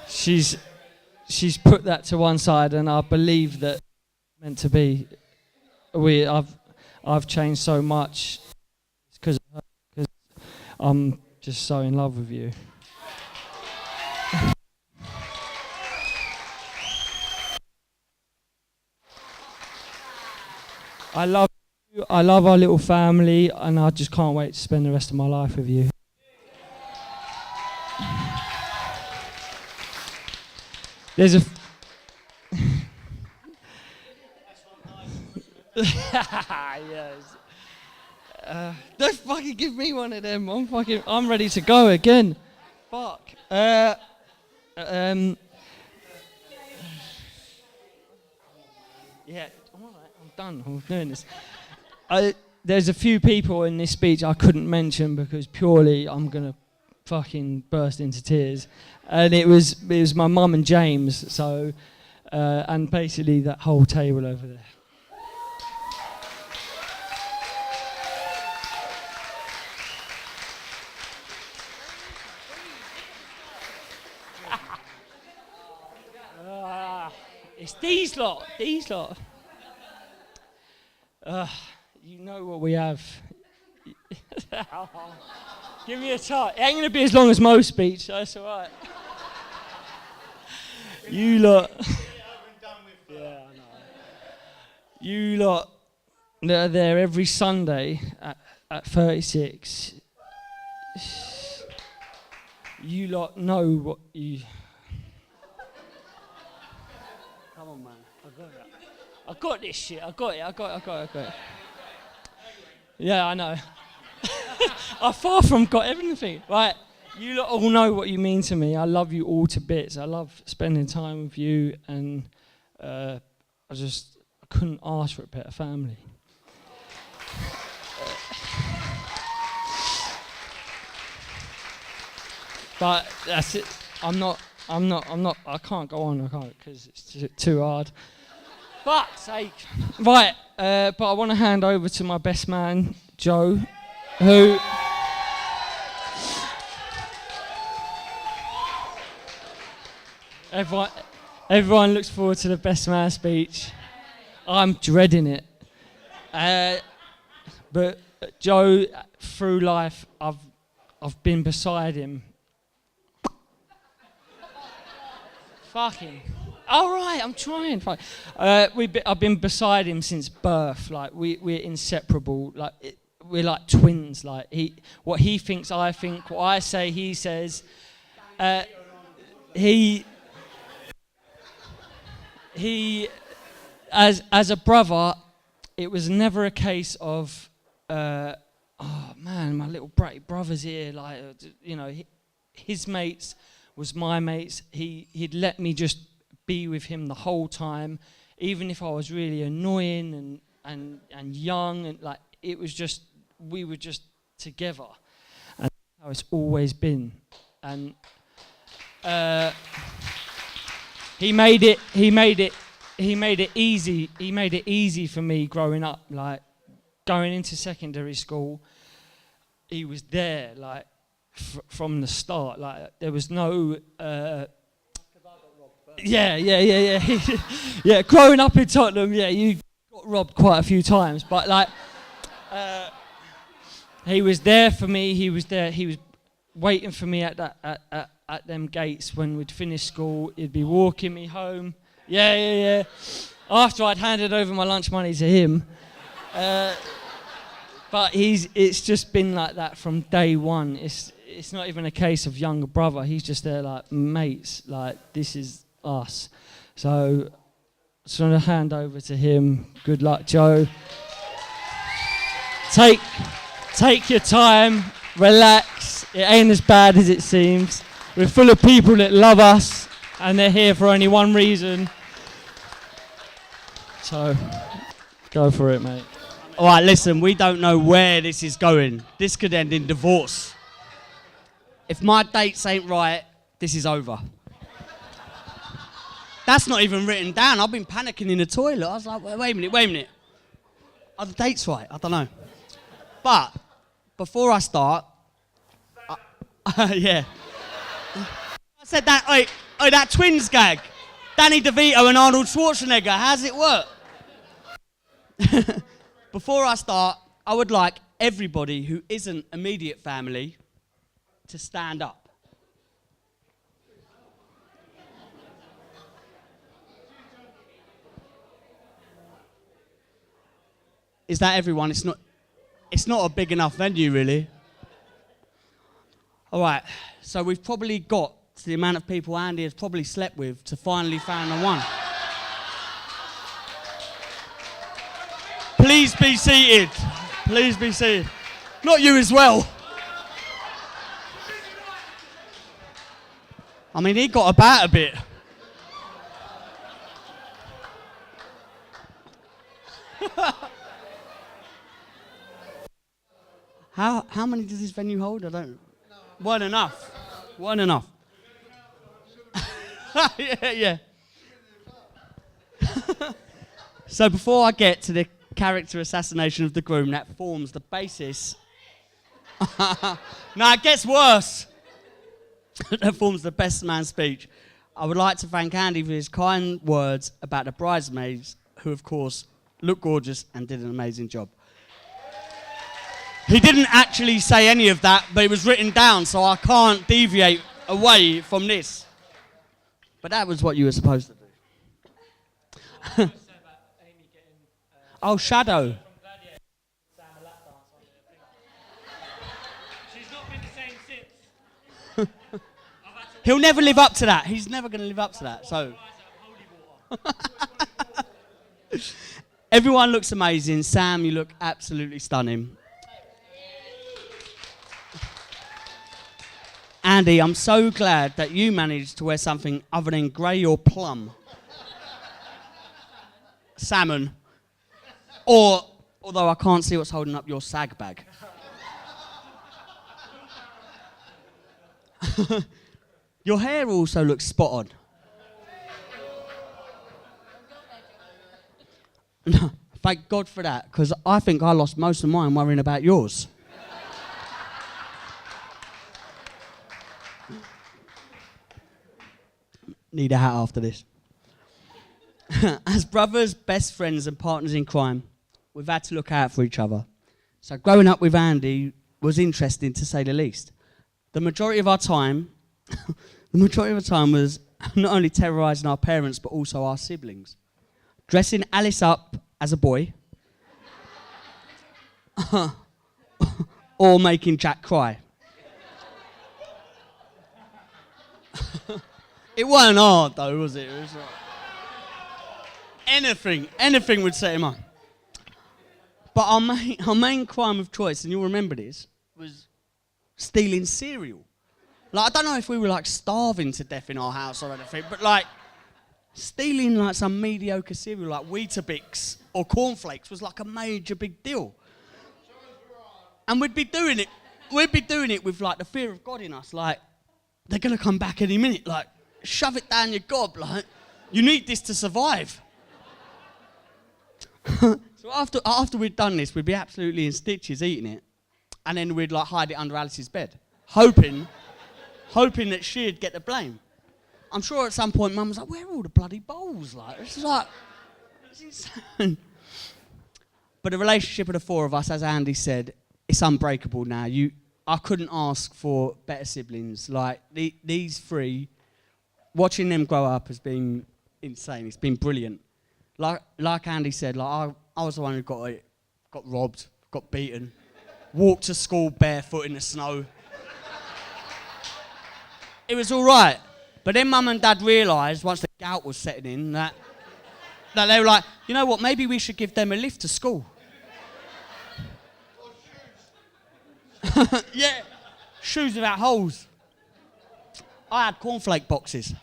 she's put that to one side, and I believe that it's meant to be. I've changed so much because of her, because I'm just so in love with you. I love you, I love our little family, and I just can't wait to spend the rest of my life with you. There's a... yes. Don't fucking give me one of them. I'm ready to go again. Fuck. Yeah, I'm alright. I'm done. I'm doing this. There's a few people in this speech I couldn't mention because purely I'm gonna fucking burst into tears, and it was my mum and James. So, and basically that whole table over there. It's these lot. You know what we have. Give me a time. It ain't going to be as long as Mo's speech, so that's all right. You lot. Yeah, I know. You lot that are there every Sunday at 36. You lot know what you... Come on, man. I got this shit. I got it. Yeah, I know. I far from got everything. Right, you lot all know what you mean to me. I love you all to bits. I love spending time with you, and I couldn't ask for a better family. But that's it. I can't go on, because it's too hard. Fuck's sake. Right, but I want to hand over to my best man, Joe. who everyone looks forward to the best man speech. I'm dreading it. But Joe, through life, I've been beside him. Fucking. All right, I'm trying. I've been beside him since birth. Like we're inseparable. Like we're like twins. Like what he thinks, I think. What I say, he says. He as a brother, it was never a case of, oh man, my little bratty brother's here. Like, you know, his mates was my mates. He'd let me just be with him the whole time, even if I was really annoying and young, and like it was just, we were just together, and that's how it's always been. And he made it easy for me growing up. Like going into secondary school, he was there like from the start. Like there was no yeah. Growing up in Tottenham, yeah, you got robbed quite a few times, but like he was there for me. He was there. He was waiting for me at them gates when we'd finish school. He'd be walking me home. Yeah. After I'd handed over my lunch money to him. But it's just been like that from day one. It's not even a case of younger brother. He's just there like mates. Like this is us. So just want to hand over to him. Good luck, Joe. Take your time. Relax. It ain't as bad as it seems. We're full of people that love us, and they're here for only one reason. So, go for it, mate. All right, listen, we don't know where this is going. This could end in divorce. If my dates ain't right, this is over. That's not even written down. I've been panicking in the toilet. I was like, wait a minute. Are the dates right? I don't know. But, before I start, yeah. I said that, that twins gag. Danny DeVito and Arnold Schwarzenegger, how's it work? Before I start, I would like everybody who isn't immediate family to stand up. Is that everyone? It's not a big enough venue, really. All right, so we've probably got to the amount of people Andy has probably slept with to finally found the one. Please be seated. Please be seated. Not you as well. I mean, he got about a bit. How many does this venue hold? I don't know. Weren't enough. Yeah. So before I get to the character assassination of the groom that forms the basis... No, it gets worse. That forms the best man speech. I would like to thank Andy for his kind words about the bridesmaids, who of course looked gorgeous and did an amazing job. He didn't actually say any of that, but it was written down, so I can't deviate away from this. But that was what you were supposed to do. Oh, Shadow. She's not been the same since. He'll never live up to that. He's never going to live up to that. So, everyone looks amazing. Sam, you look absolutely stunning. Andy, I'm so glad that you managed to wear something other than grey or plum. Salmon. Or, although I can't see what's holding up your sag bag. Your hair also looks spot on. Thank God for that, because I think I lost most of mine worrying about yours. Need a hat after this. As brothers, best friends and partners in crime, we've had to look out for each other. So growing up with Andy was interesting to say the least. The majority of our time was not only terrorising our parents but also our siblings. Dressing Alice up as a boy or making Jack cry. It wasn't hard though, was it? It was anything would set him on. But our main crime of choice, and you'll remember this, was stealing cereal. Like, I don't know if we were like starving to death in our house or anything, but like stealing like some mediocre cereal like Weetabix or cornflakes was like a major big deal. And we'd be doing it with like the fear of God in us, like they're gonna come back any minute, like shove it down your gob, like you need this to survive. So after we'd done this, we'd be absolutely in stitches eating it, and then we'd like hide it under Alice's bed, hoping that she'd get the blame. I'm sure at some point Mum was like, "Where are all the bloody bowls?" Like, it's insane. But the relationship of the four of us, as Andy said, it's unbreakable now. I couldn't ask for better siblings. Like these three, watching them grow up has been insane. It's been brilliant. Like Andy said, like I was the one who got robbed, got beaten, walked to school barefoot in the snow. It was all right. But then Mum and Dad realised, once the gout was setting in, that they were like, you know what, maybe we should give them a lift to school. Yeah, shoes without holes. I had cornflake boxes.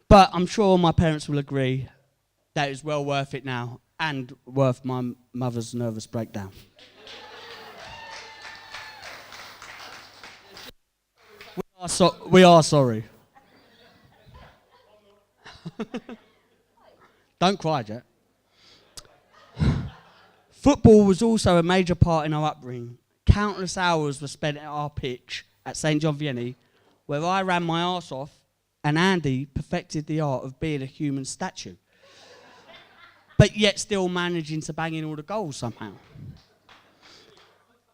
But I'm sure my parents will agree that it's well worth it now and worth my mother's nervous breakdown. We are sorry. Don't cry, Jack. Football was also a major part in our upbringing. Countless hours were spent at our pitch at St John Vianney, where I ran my arse off and Andy perfected the art of being a human statue, but yet still managing to bang in all the goals somehow.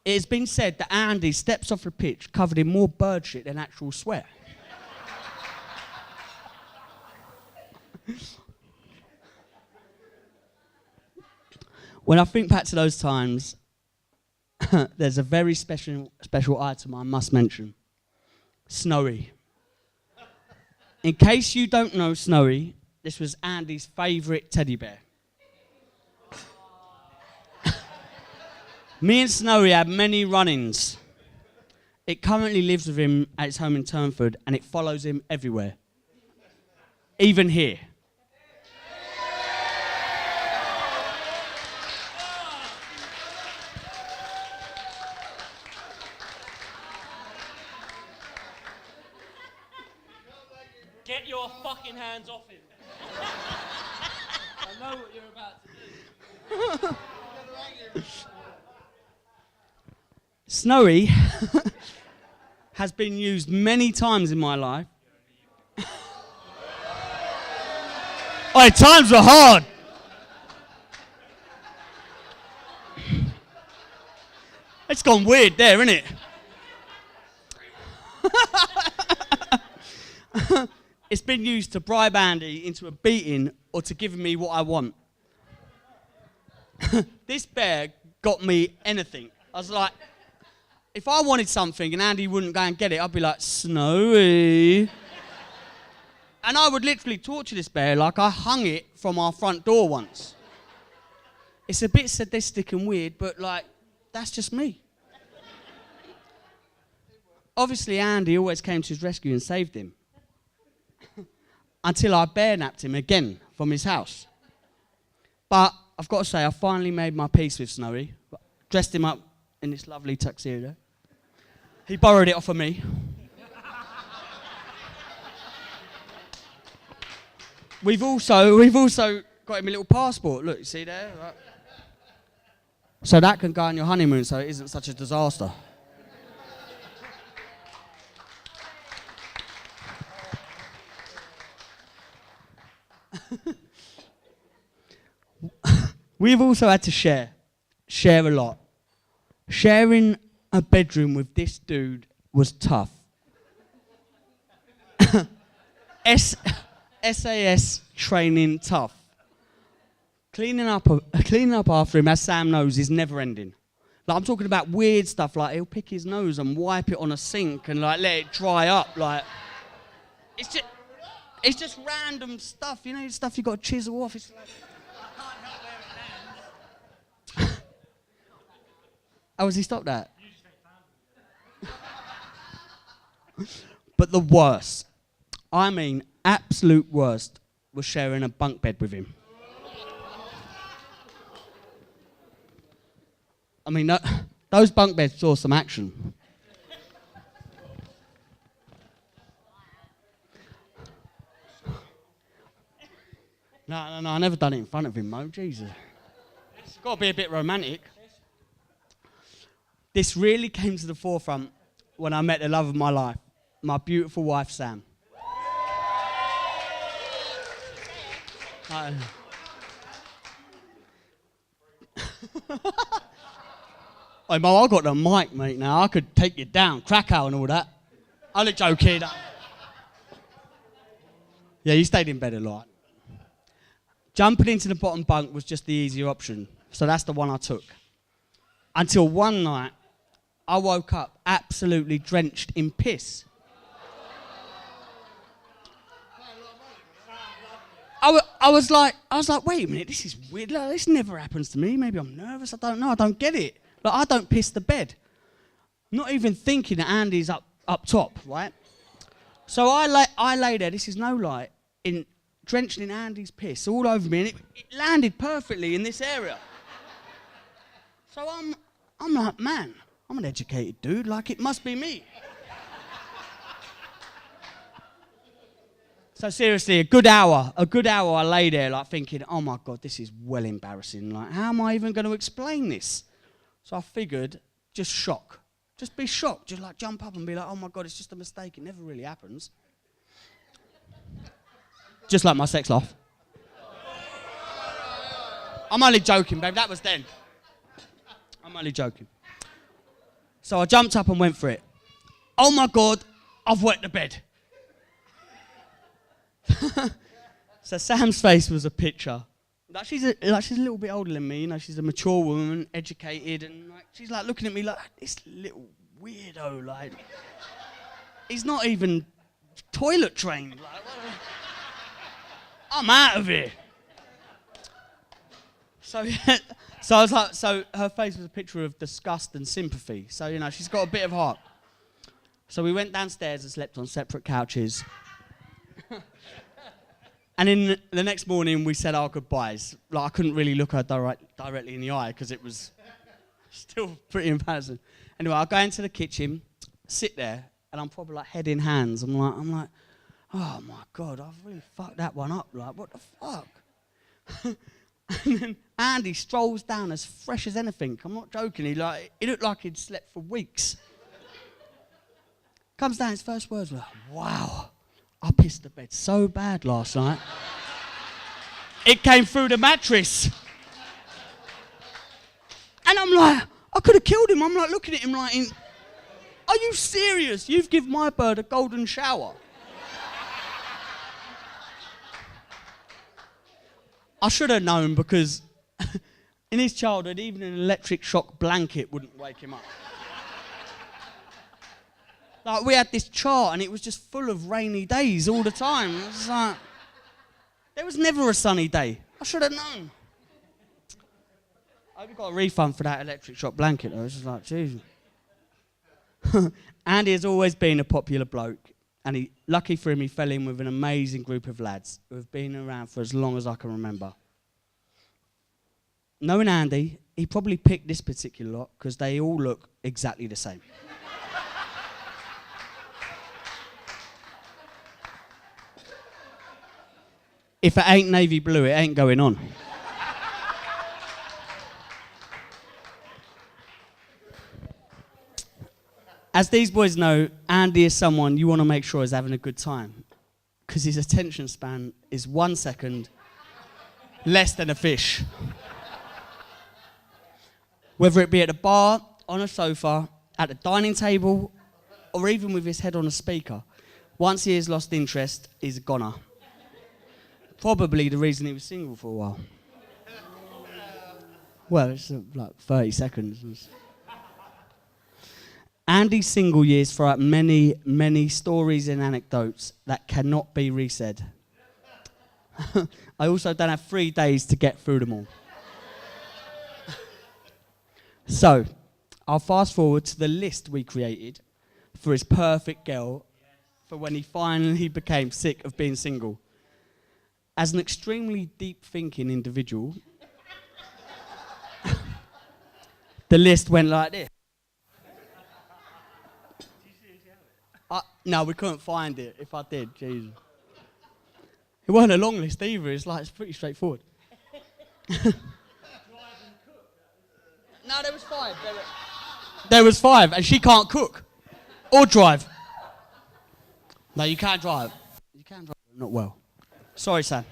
It has been said that Andy steps off the pitch covered in more bird shit than actual sweat. When I think back to those times, there's a very special item I must mention. Snowy. In case you don't know Snowy, this was Andy's favourite teddy bear. Me and Snowy had many run-ins. It currently lives with him at his home in Turnford, and it follows him everywhere. Even here. Get your fucking hands off him. I know what you're about to do. Snowy has been used many times in my life. Oh, times are hard. It's gone weird there, isn't it? It's been used to bribe Andy into a beating or to give me what I want. This bear got me anything. I was like, if I wanted something and Andy wouldn't go and get it, I'd be like, Snowy. And I would literally torture this bear like I hung it from our front door once. It's a bit sadistic and weird, but like, that's just me. Obviously, Andy always came to his rescue and saved him. Until I bear napped him again from his house. But I've got to say, I finally made my peace with Snowy. Dressed him up in this lovely tuxedo. He borrowed it off of me. We've also got him a little passport. Look, you see there? Right. So that can go on your honeymoon so it isn't such a disaster. We've also had to share a lot. Sharing a bedroom with this dude was tough. SAS training tough. Cleaning up after him, as Sam knows, is never ending. Like, I'm talking about weird stuff, like he'll pick his nose and wipe it on a sink and like let it dry up. Like, it's just random stuff, you know, stuff you got to chisel off. It's like, I can't help where it lands. Oh, has he stopped that? But the worst, I mean absolute worst, was sharing a bunk bed with him. I mean, those bunk beds saw some action. No, I never done it in front of him, Mo. Jesus. It's got to be a bit romantic. This really came to the forefront when I met the love of my life, my beautiful wife, Sam. Hey, Mo, I got the mic, mate, now. I could take you down, Krakow and all that. I'll let you kid. Yeah, you stayed in bed a lot. Jumping into the bottom bunk was just the easier option, so that's the one I took. Until one night, I woke up absolutely drenched in piss. I was like, wait a minute, this is weird. Like, this never happens to me. Maybe I'm nervous. I don't know. I don't get it. Like, I don't piss the bed. Not even thinking that Andy's up top, right? So I lay there. This is no lie, drenched in Andy's piss all over me, and it landed perfectly in this area. So I'm like, man, I'm an educated dude. Like, it must be me. So seriously, a good hour I lay there like thinking, oh my God, this is well embarrassing. Like, how am I even going to explain this? So I figured, just shock. Just be shocked. Just like jump up and be like, oh my God, it's just a mistake. It never really happens. Just like my sex life. I'm only joking, babe. That was then. I'm only joking. So I jumped up and went for it. Oh my God, I've wet the bed. So Sam's face was a picture. Like, she's a little bit older than me, you know, she's a mature woman, educated, and like, she's like looking at me like, this little weirdo, like, he's not even toilet trained. Like, I'm out of here. So I was like, so her face was a picture of disgust and sympathy. So, you know, she's got a bit of heart. So we went downstairs and slept on separate couches. And in the next morning, we said our goodbyes. Like, I couldn't really look her directly in the eye because it was still pretty embarrassing. Anyway, I go into the kitchen, sit there, and I'm probably like head in hands. I'm like, oh my God, I've really fucked that one up. Like, what the fuck? And then Andy strolls down as fresh as anything. I'm not joking. He looked like he'd slept for weeks. Comes down, his first words were, wow. I pissed the bed so bad last night. It came through the mattress. And I'm like, I could have killed him. I'm like looking at him like, are you serious? You've given my bird a golden shower. I should have known because in his childhood, even an electric shock blanket wouldn't wake him up. Like, we had this chart and it was just full of rainy days all the time. It was like, there was never a sunny day. I should have known. I hope you got a refund for that electric shock blanket though. It's just like, jeez. Andy has always been a popular bloke, and lucky for him, he fell in with an amazing group of lads who have been around for as long as I can remember. Knowing Andy, he probably picked this particular lot because they all look exactly the same. If it ain't navy blue, it ain't going on. As these boys know, Andy is someone you want to make sure is having a good time. because his attention span is 1 second less than a fish. Whether it be at a bar, on a sofa, at the dining table, or even with his head on a speaker, once he has lost interest, he's a goner. Probably the reason he was single for a while. Well, it's like 30 seconds. Andy's single years throw out many, many stories and anecdotes that cannot be resaid. I also don't have 3 days to get through them all. So, I'll fast forward to the list we created for his perfect girl for when he finally became sick of being single. As an extremely deep-thinking individual, the list went like this. No, we couldn't find it. If I did, Jesus. It wasn't a long list either. It's pretty straightforward. No, there was 5. There was 5, and she can't cook or drive. No, you can't drive. You can drive, not well. Sorry, Sam.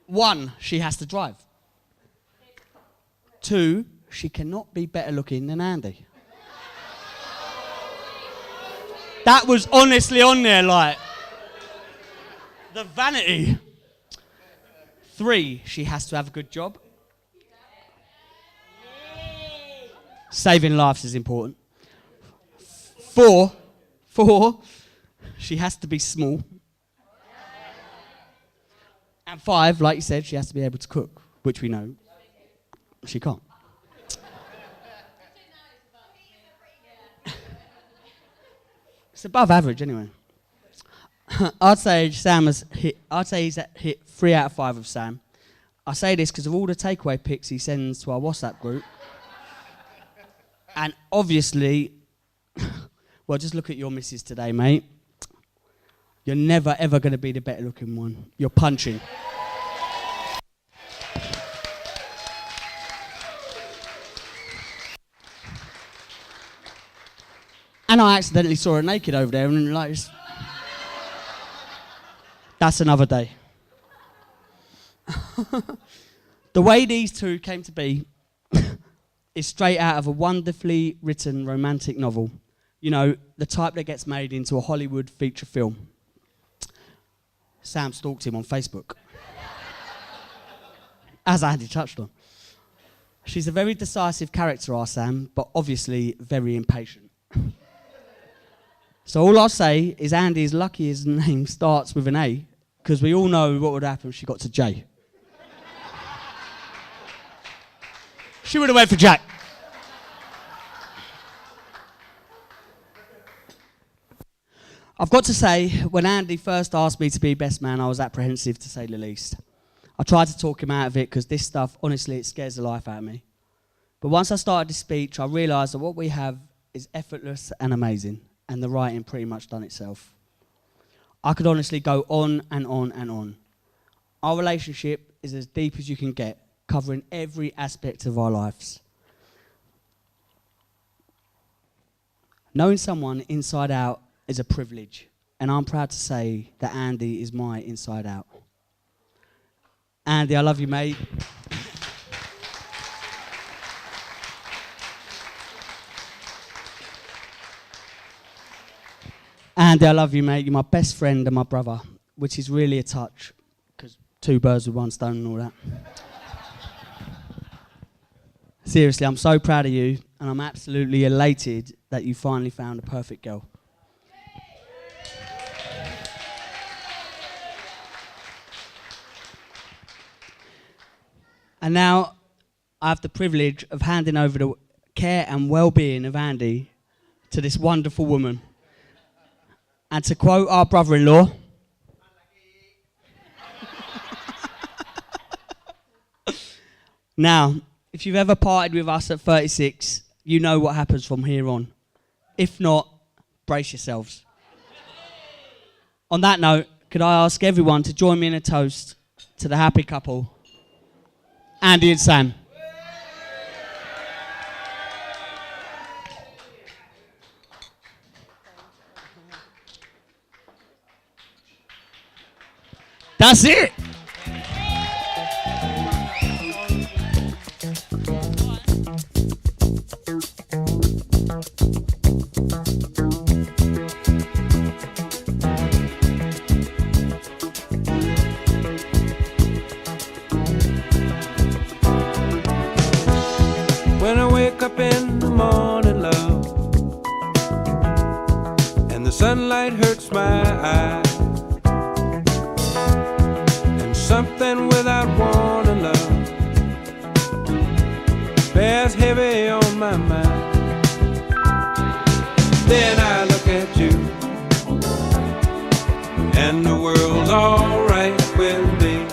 1, she has to drive. 2, she cannot be better looking than Andy. That was honestly on there, like, the vanity. 3, she has to have a good job. Saving lives is important. 4, she has to be small. And 5, like you said, she has to be able to cook, which we know she can't. It's above average anyway. I'd say he's hit 3 out of 5 of Sam. I say this because of all the takeaway pics he sends to our WhatsApp group. And obviously, well, just look at your missus today, mate. You're never, ever going to be the better looking one. You're punching. And I accidentally saw her naked over there, and like, that's another day. The way these two came to be is straight out of a wonderfully written romantic novel. You know, the type that gets made into a Hollywood feature film. Sam stalked him on Facebook. As Andy touched on. She's a very decisive character, our Sam, but obviously very impatient. So all I'll say is Andy is lucky his name starts with an A, because we all know what would happen if she got to J. She would have went for Jack. I've got to say, when Andy first asked me to be best man, I was apprehensive, to say the least. I tried to talk him out of it, because this stuff, honestly, it scares the life out of me. But once I started this speech, I realised that what we have is effortless and amazing, and the writing pretty much done itself. I could honestly go on and on and on. Our relationship is as deep as you can get, covering every aspect of our lives. Knowing someone inside out is a privilege, and I'm proud to say that Andy is my inside out. Andy, I love you, mate. Andy, I love you, mate. You're my best friend and my brother, which is really a touch, because 2 birds with 1 stone and all that. Seriously, I'm so proud of you, and I'm absolutely elated that you finally found a perfect girl. And now I have the privilege of handing over the care and well-being of Andy to this wonderful woman. And to quote our brother-in-law, now, if you've ever partied with us at 36, you know what happens from here on. If not, brace yourselves. On that note, could I ask everyone to join me in a toast to the happy couple, Andy and Sam. That's it. When I wake up in the morning, love, and the sunlight hurts my eyes, and something without warning, love, bears heavy on my mind. Then I look at you, and the world's alright with me.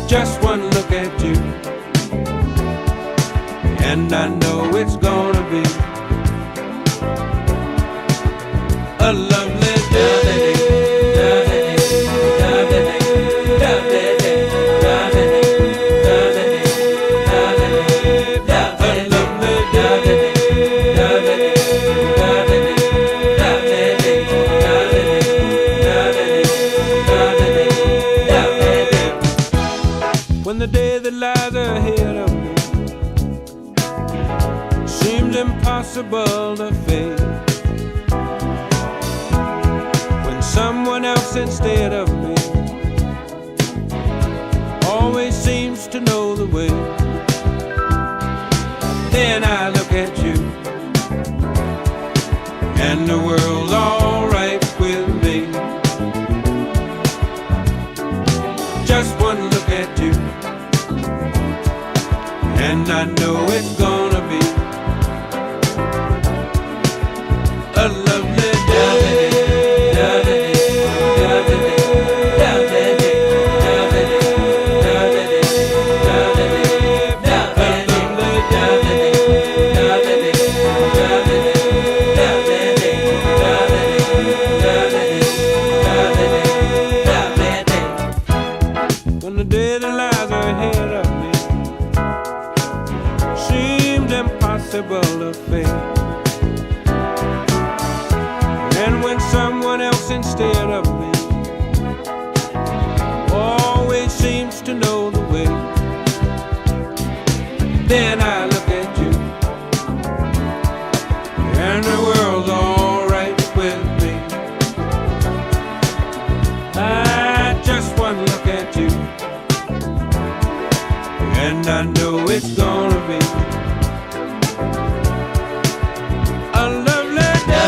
Just one look at you, and I know it's gonna be a lovely day. When the day that lies ahead of me seems impossible to face, when someone else instead of me always seems to know the way, then I look at you, and the world's alright with me. Just one look at you, and I know it's gonna be a lovely day. When the day that lies ahead of me seemed impossible to face, and when someone else instead of me always seems to know the way, then I look at you, and the world's alright with me. I just one look at you, and I know it's gonna be a lovely day.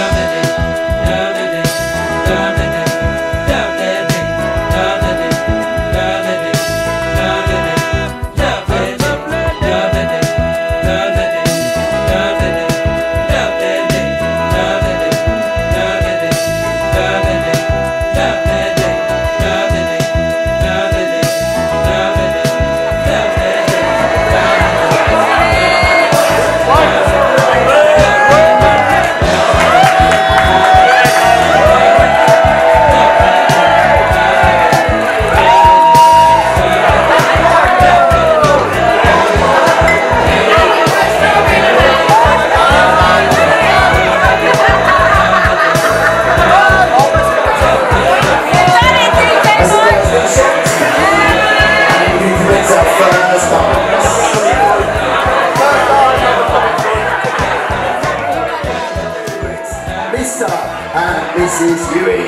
Mr. and Mrs. Huey.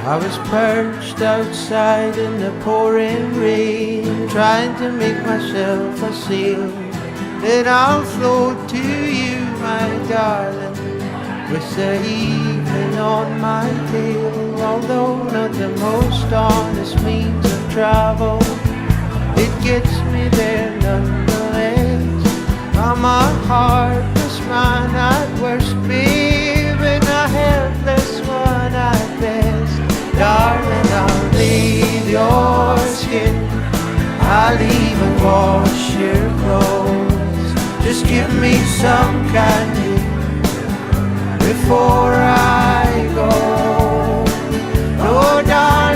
I was perched outside in the pouring rain, trying to make myself a sail, then I'll float to you, my darling, with the evening on my tail. Although not the most honest means of travel, it gets me there nonetheless. I'm a heartless man at worst, babe, and a helpless one at best. Darling, I'll bathe your skin, I'll even wash your clothes. Just give me some candy before I go. Oh, darling,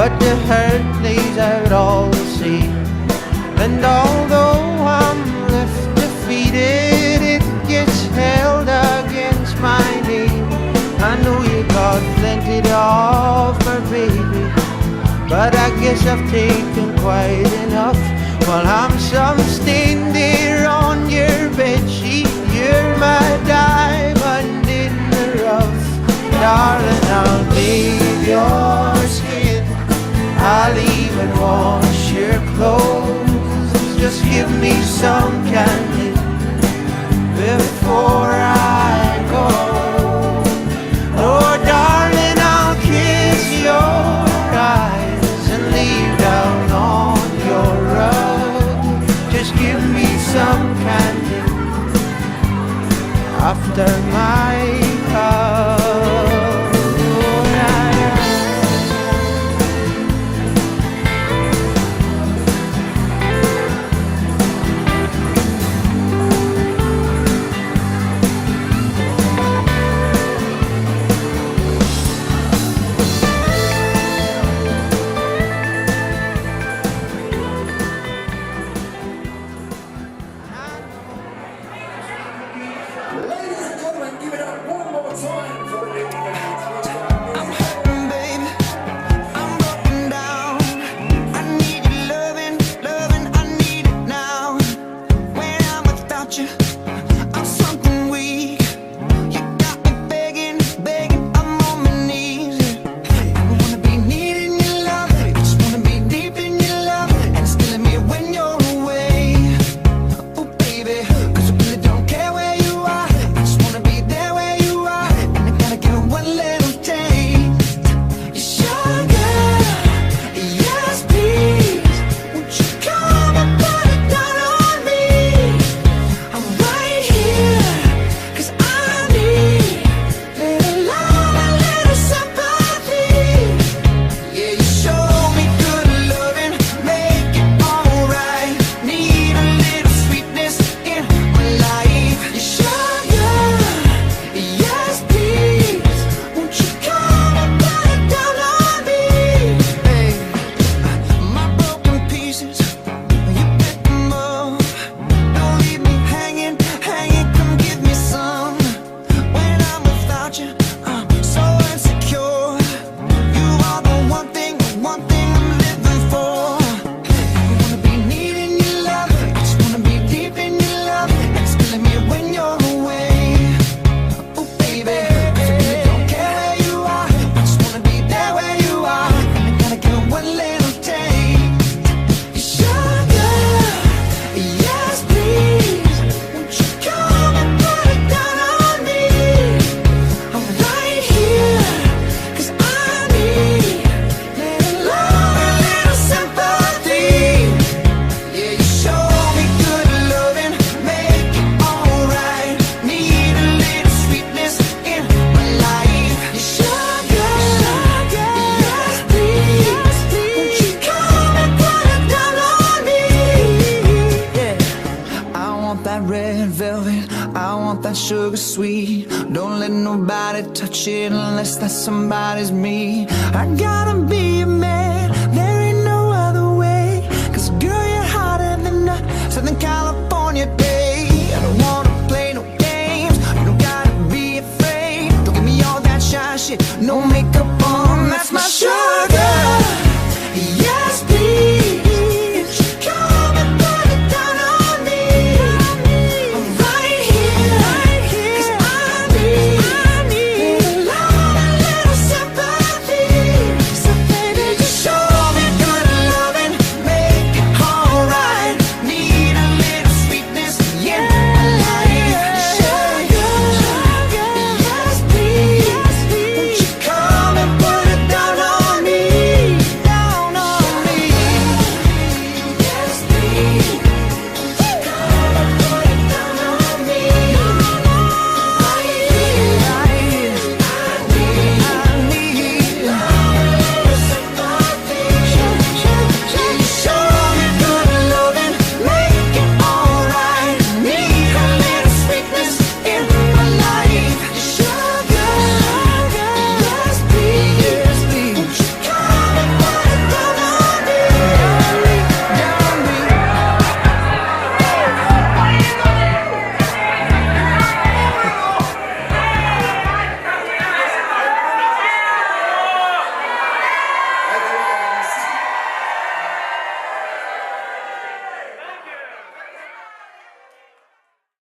but the hurt lays out all the same. And although I'm left defeated, it gets held against my name. I know you got plenty to offer, baby, but I guess I've taken quite enough. While I'm some stain there on your bedsheet, you're my diamond in the rough. Darling, I'll bathe your skin, I'll even wash your clothes. Just give me some candy before I go. Oh, darling, I'll kiss your eyes and leave down on your rug. Just give me some candy after my hug. Sugar sweet, don't let nobody touch it unless that somebody's me. I gotta be a man, there ain't no other way. Cause girl, you're hotter than a Southern California day. I don't wanna play no games, you don't gotta be afraid. Don't give me all that shy shit, no makeup on, that's my show.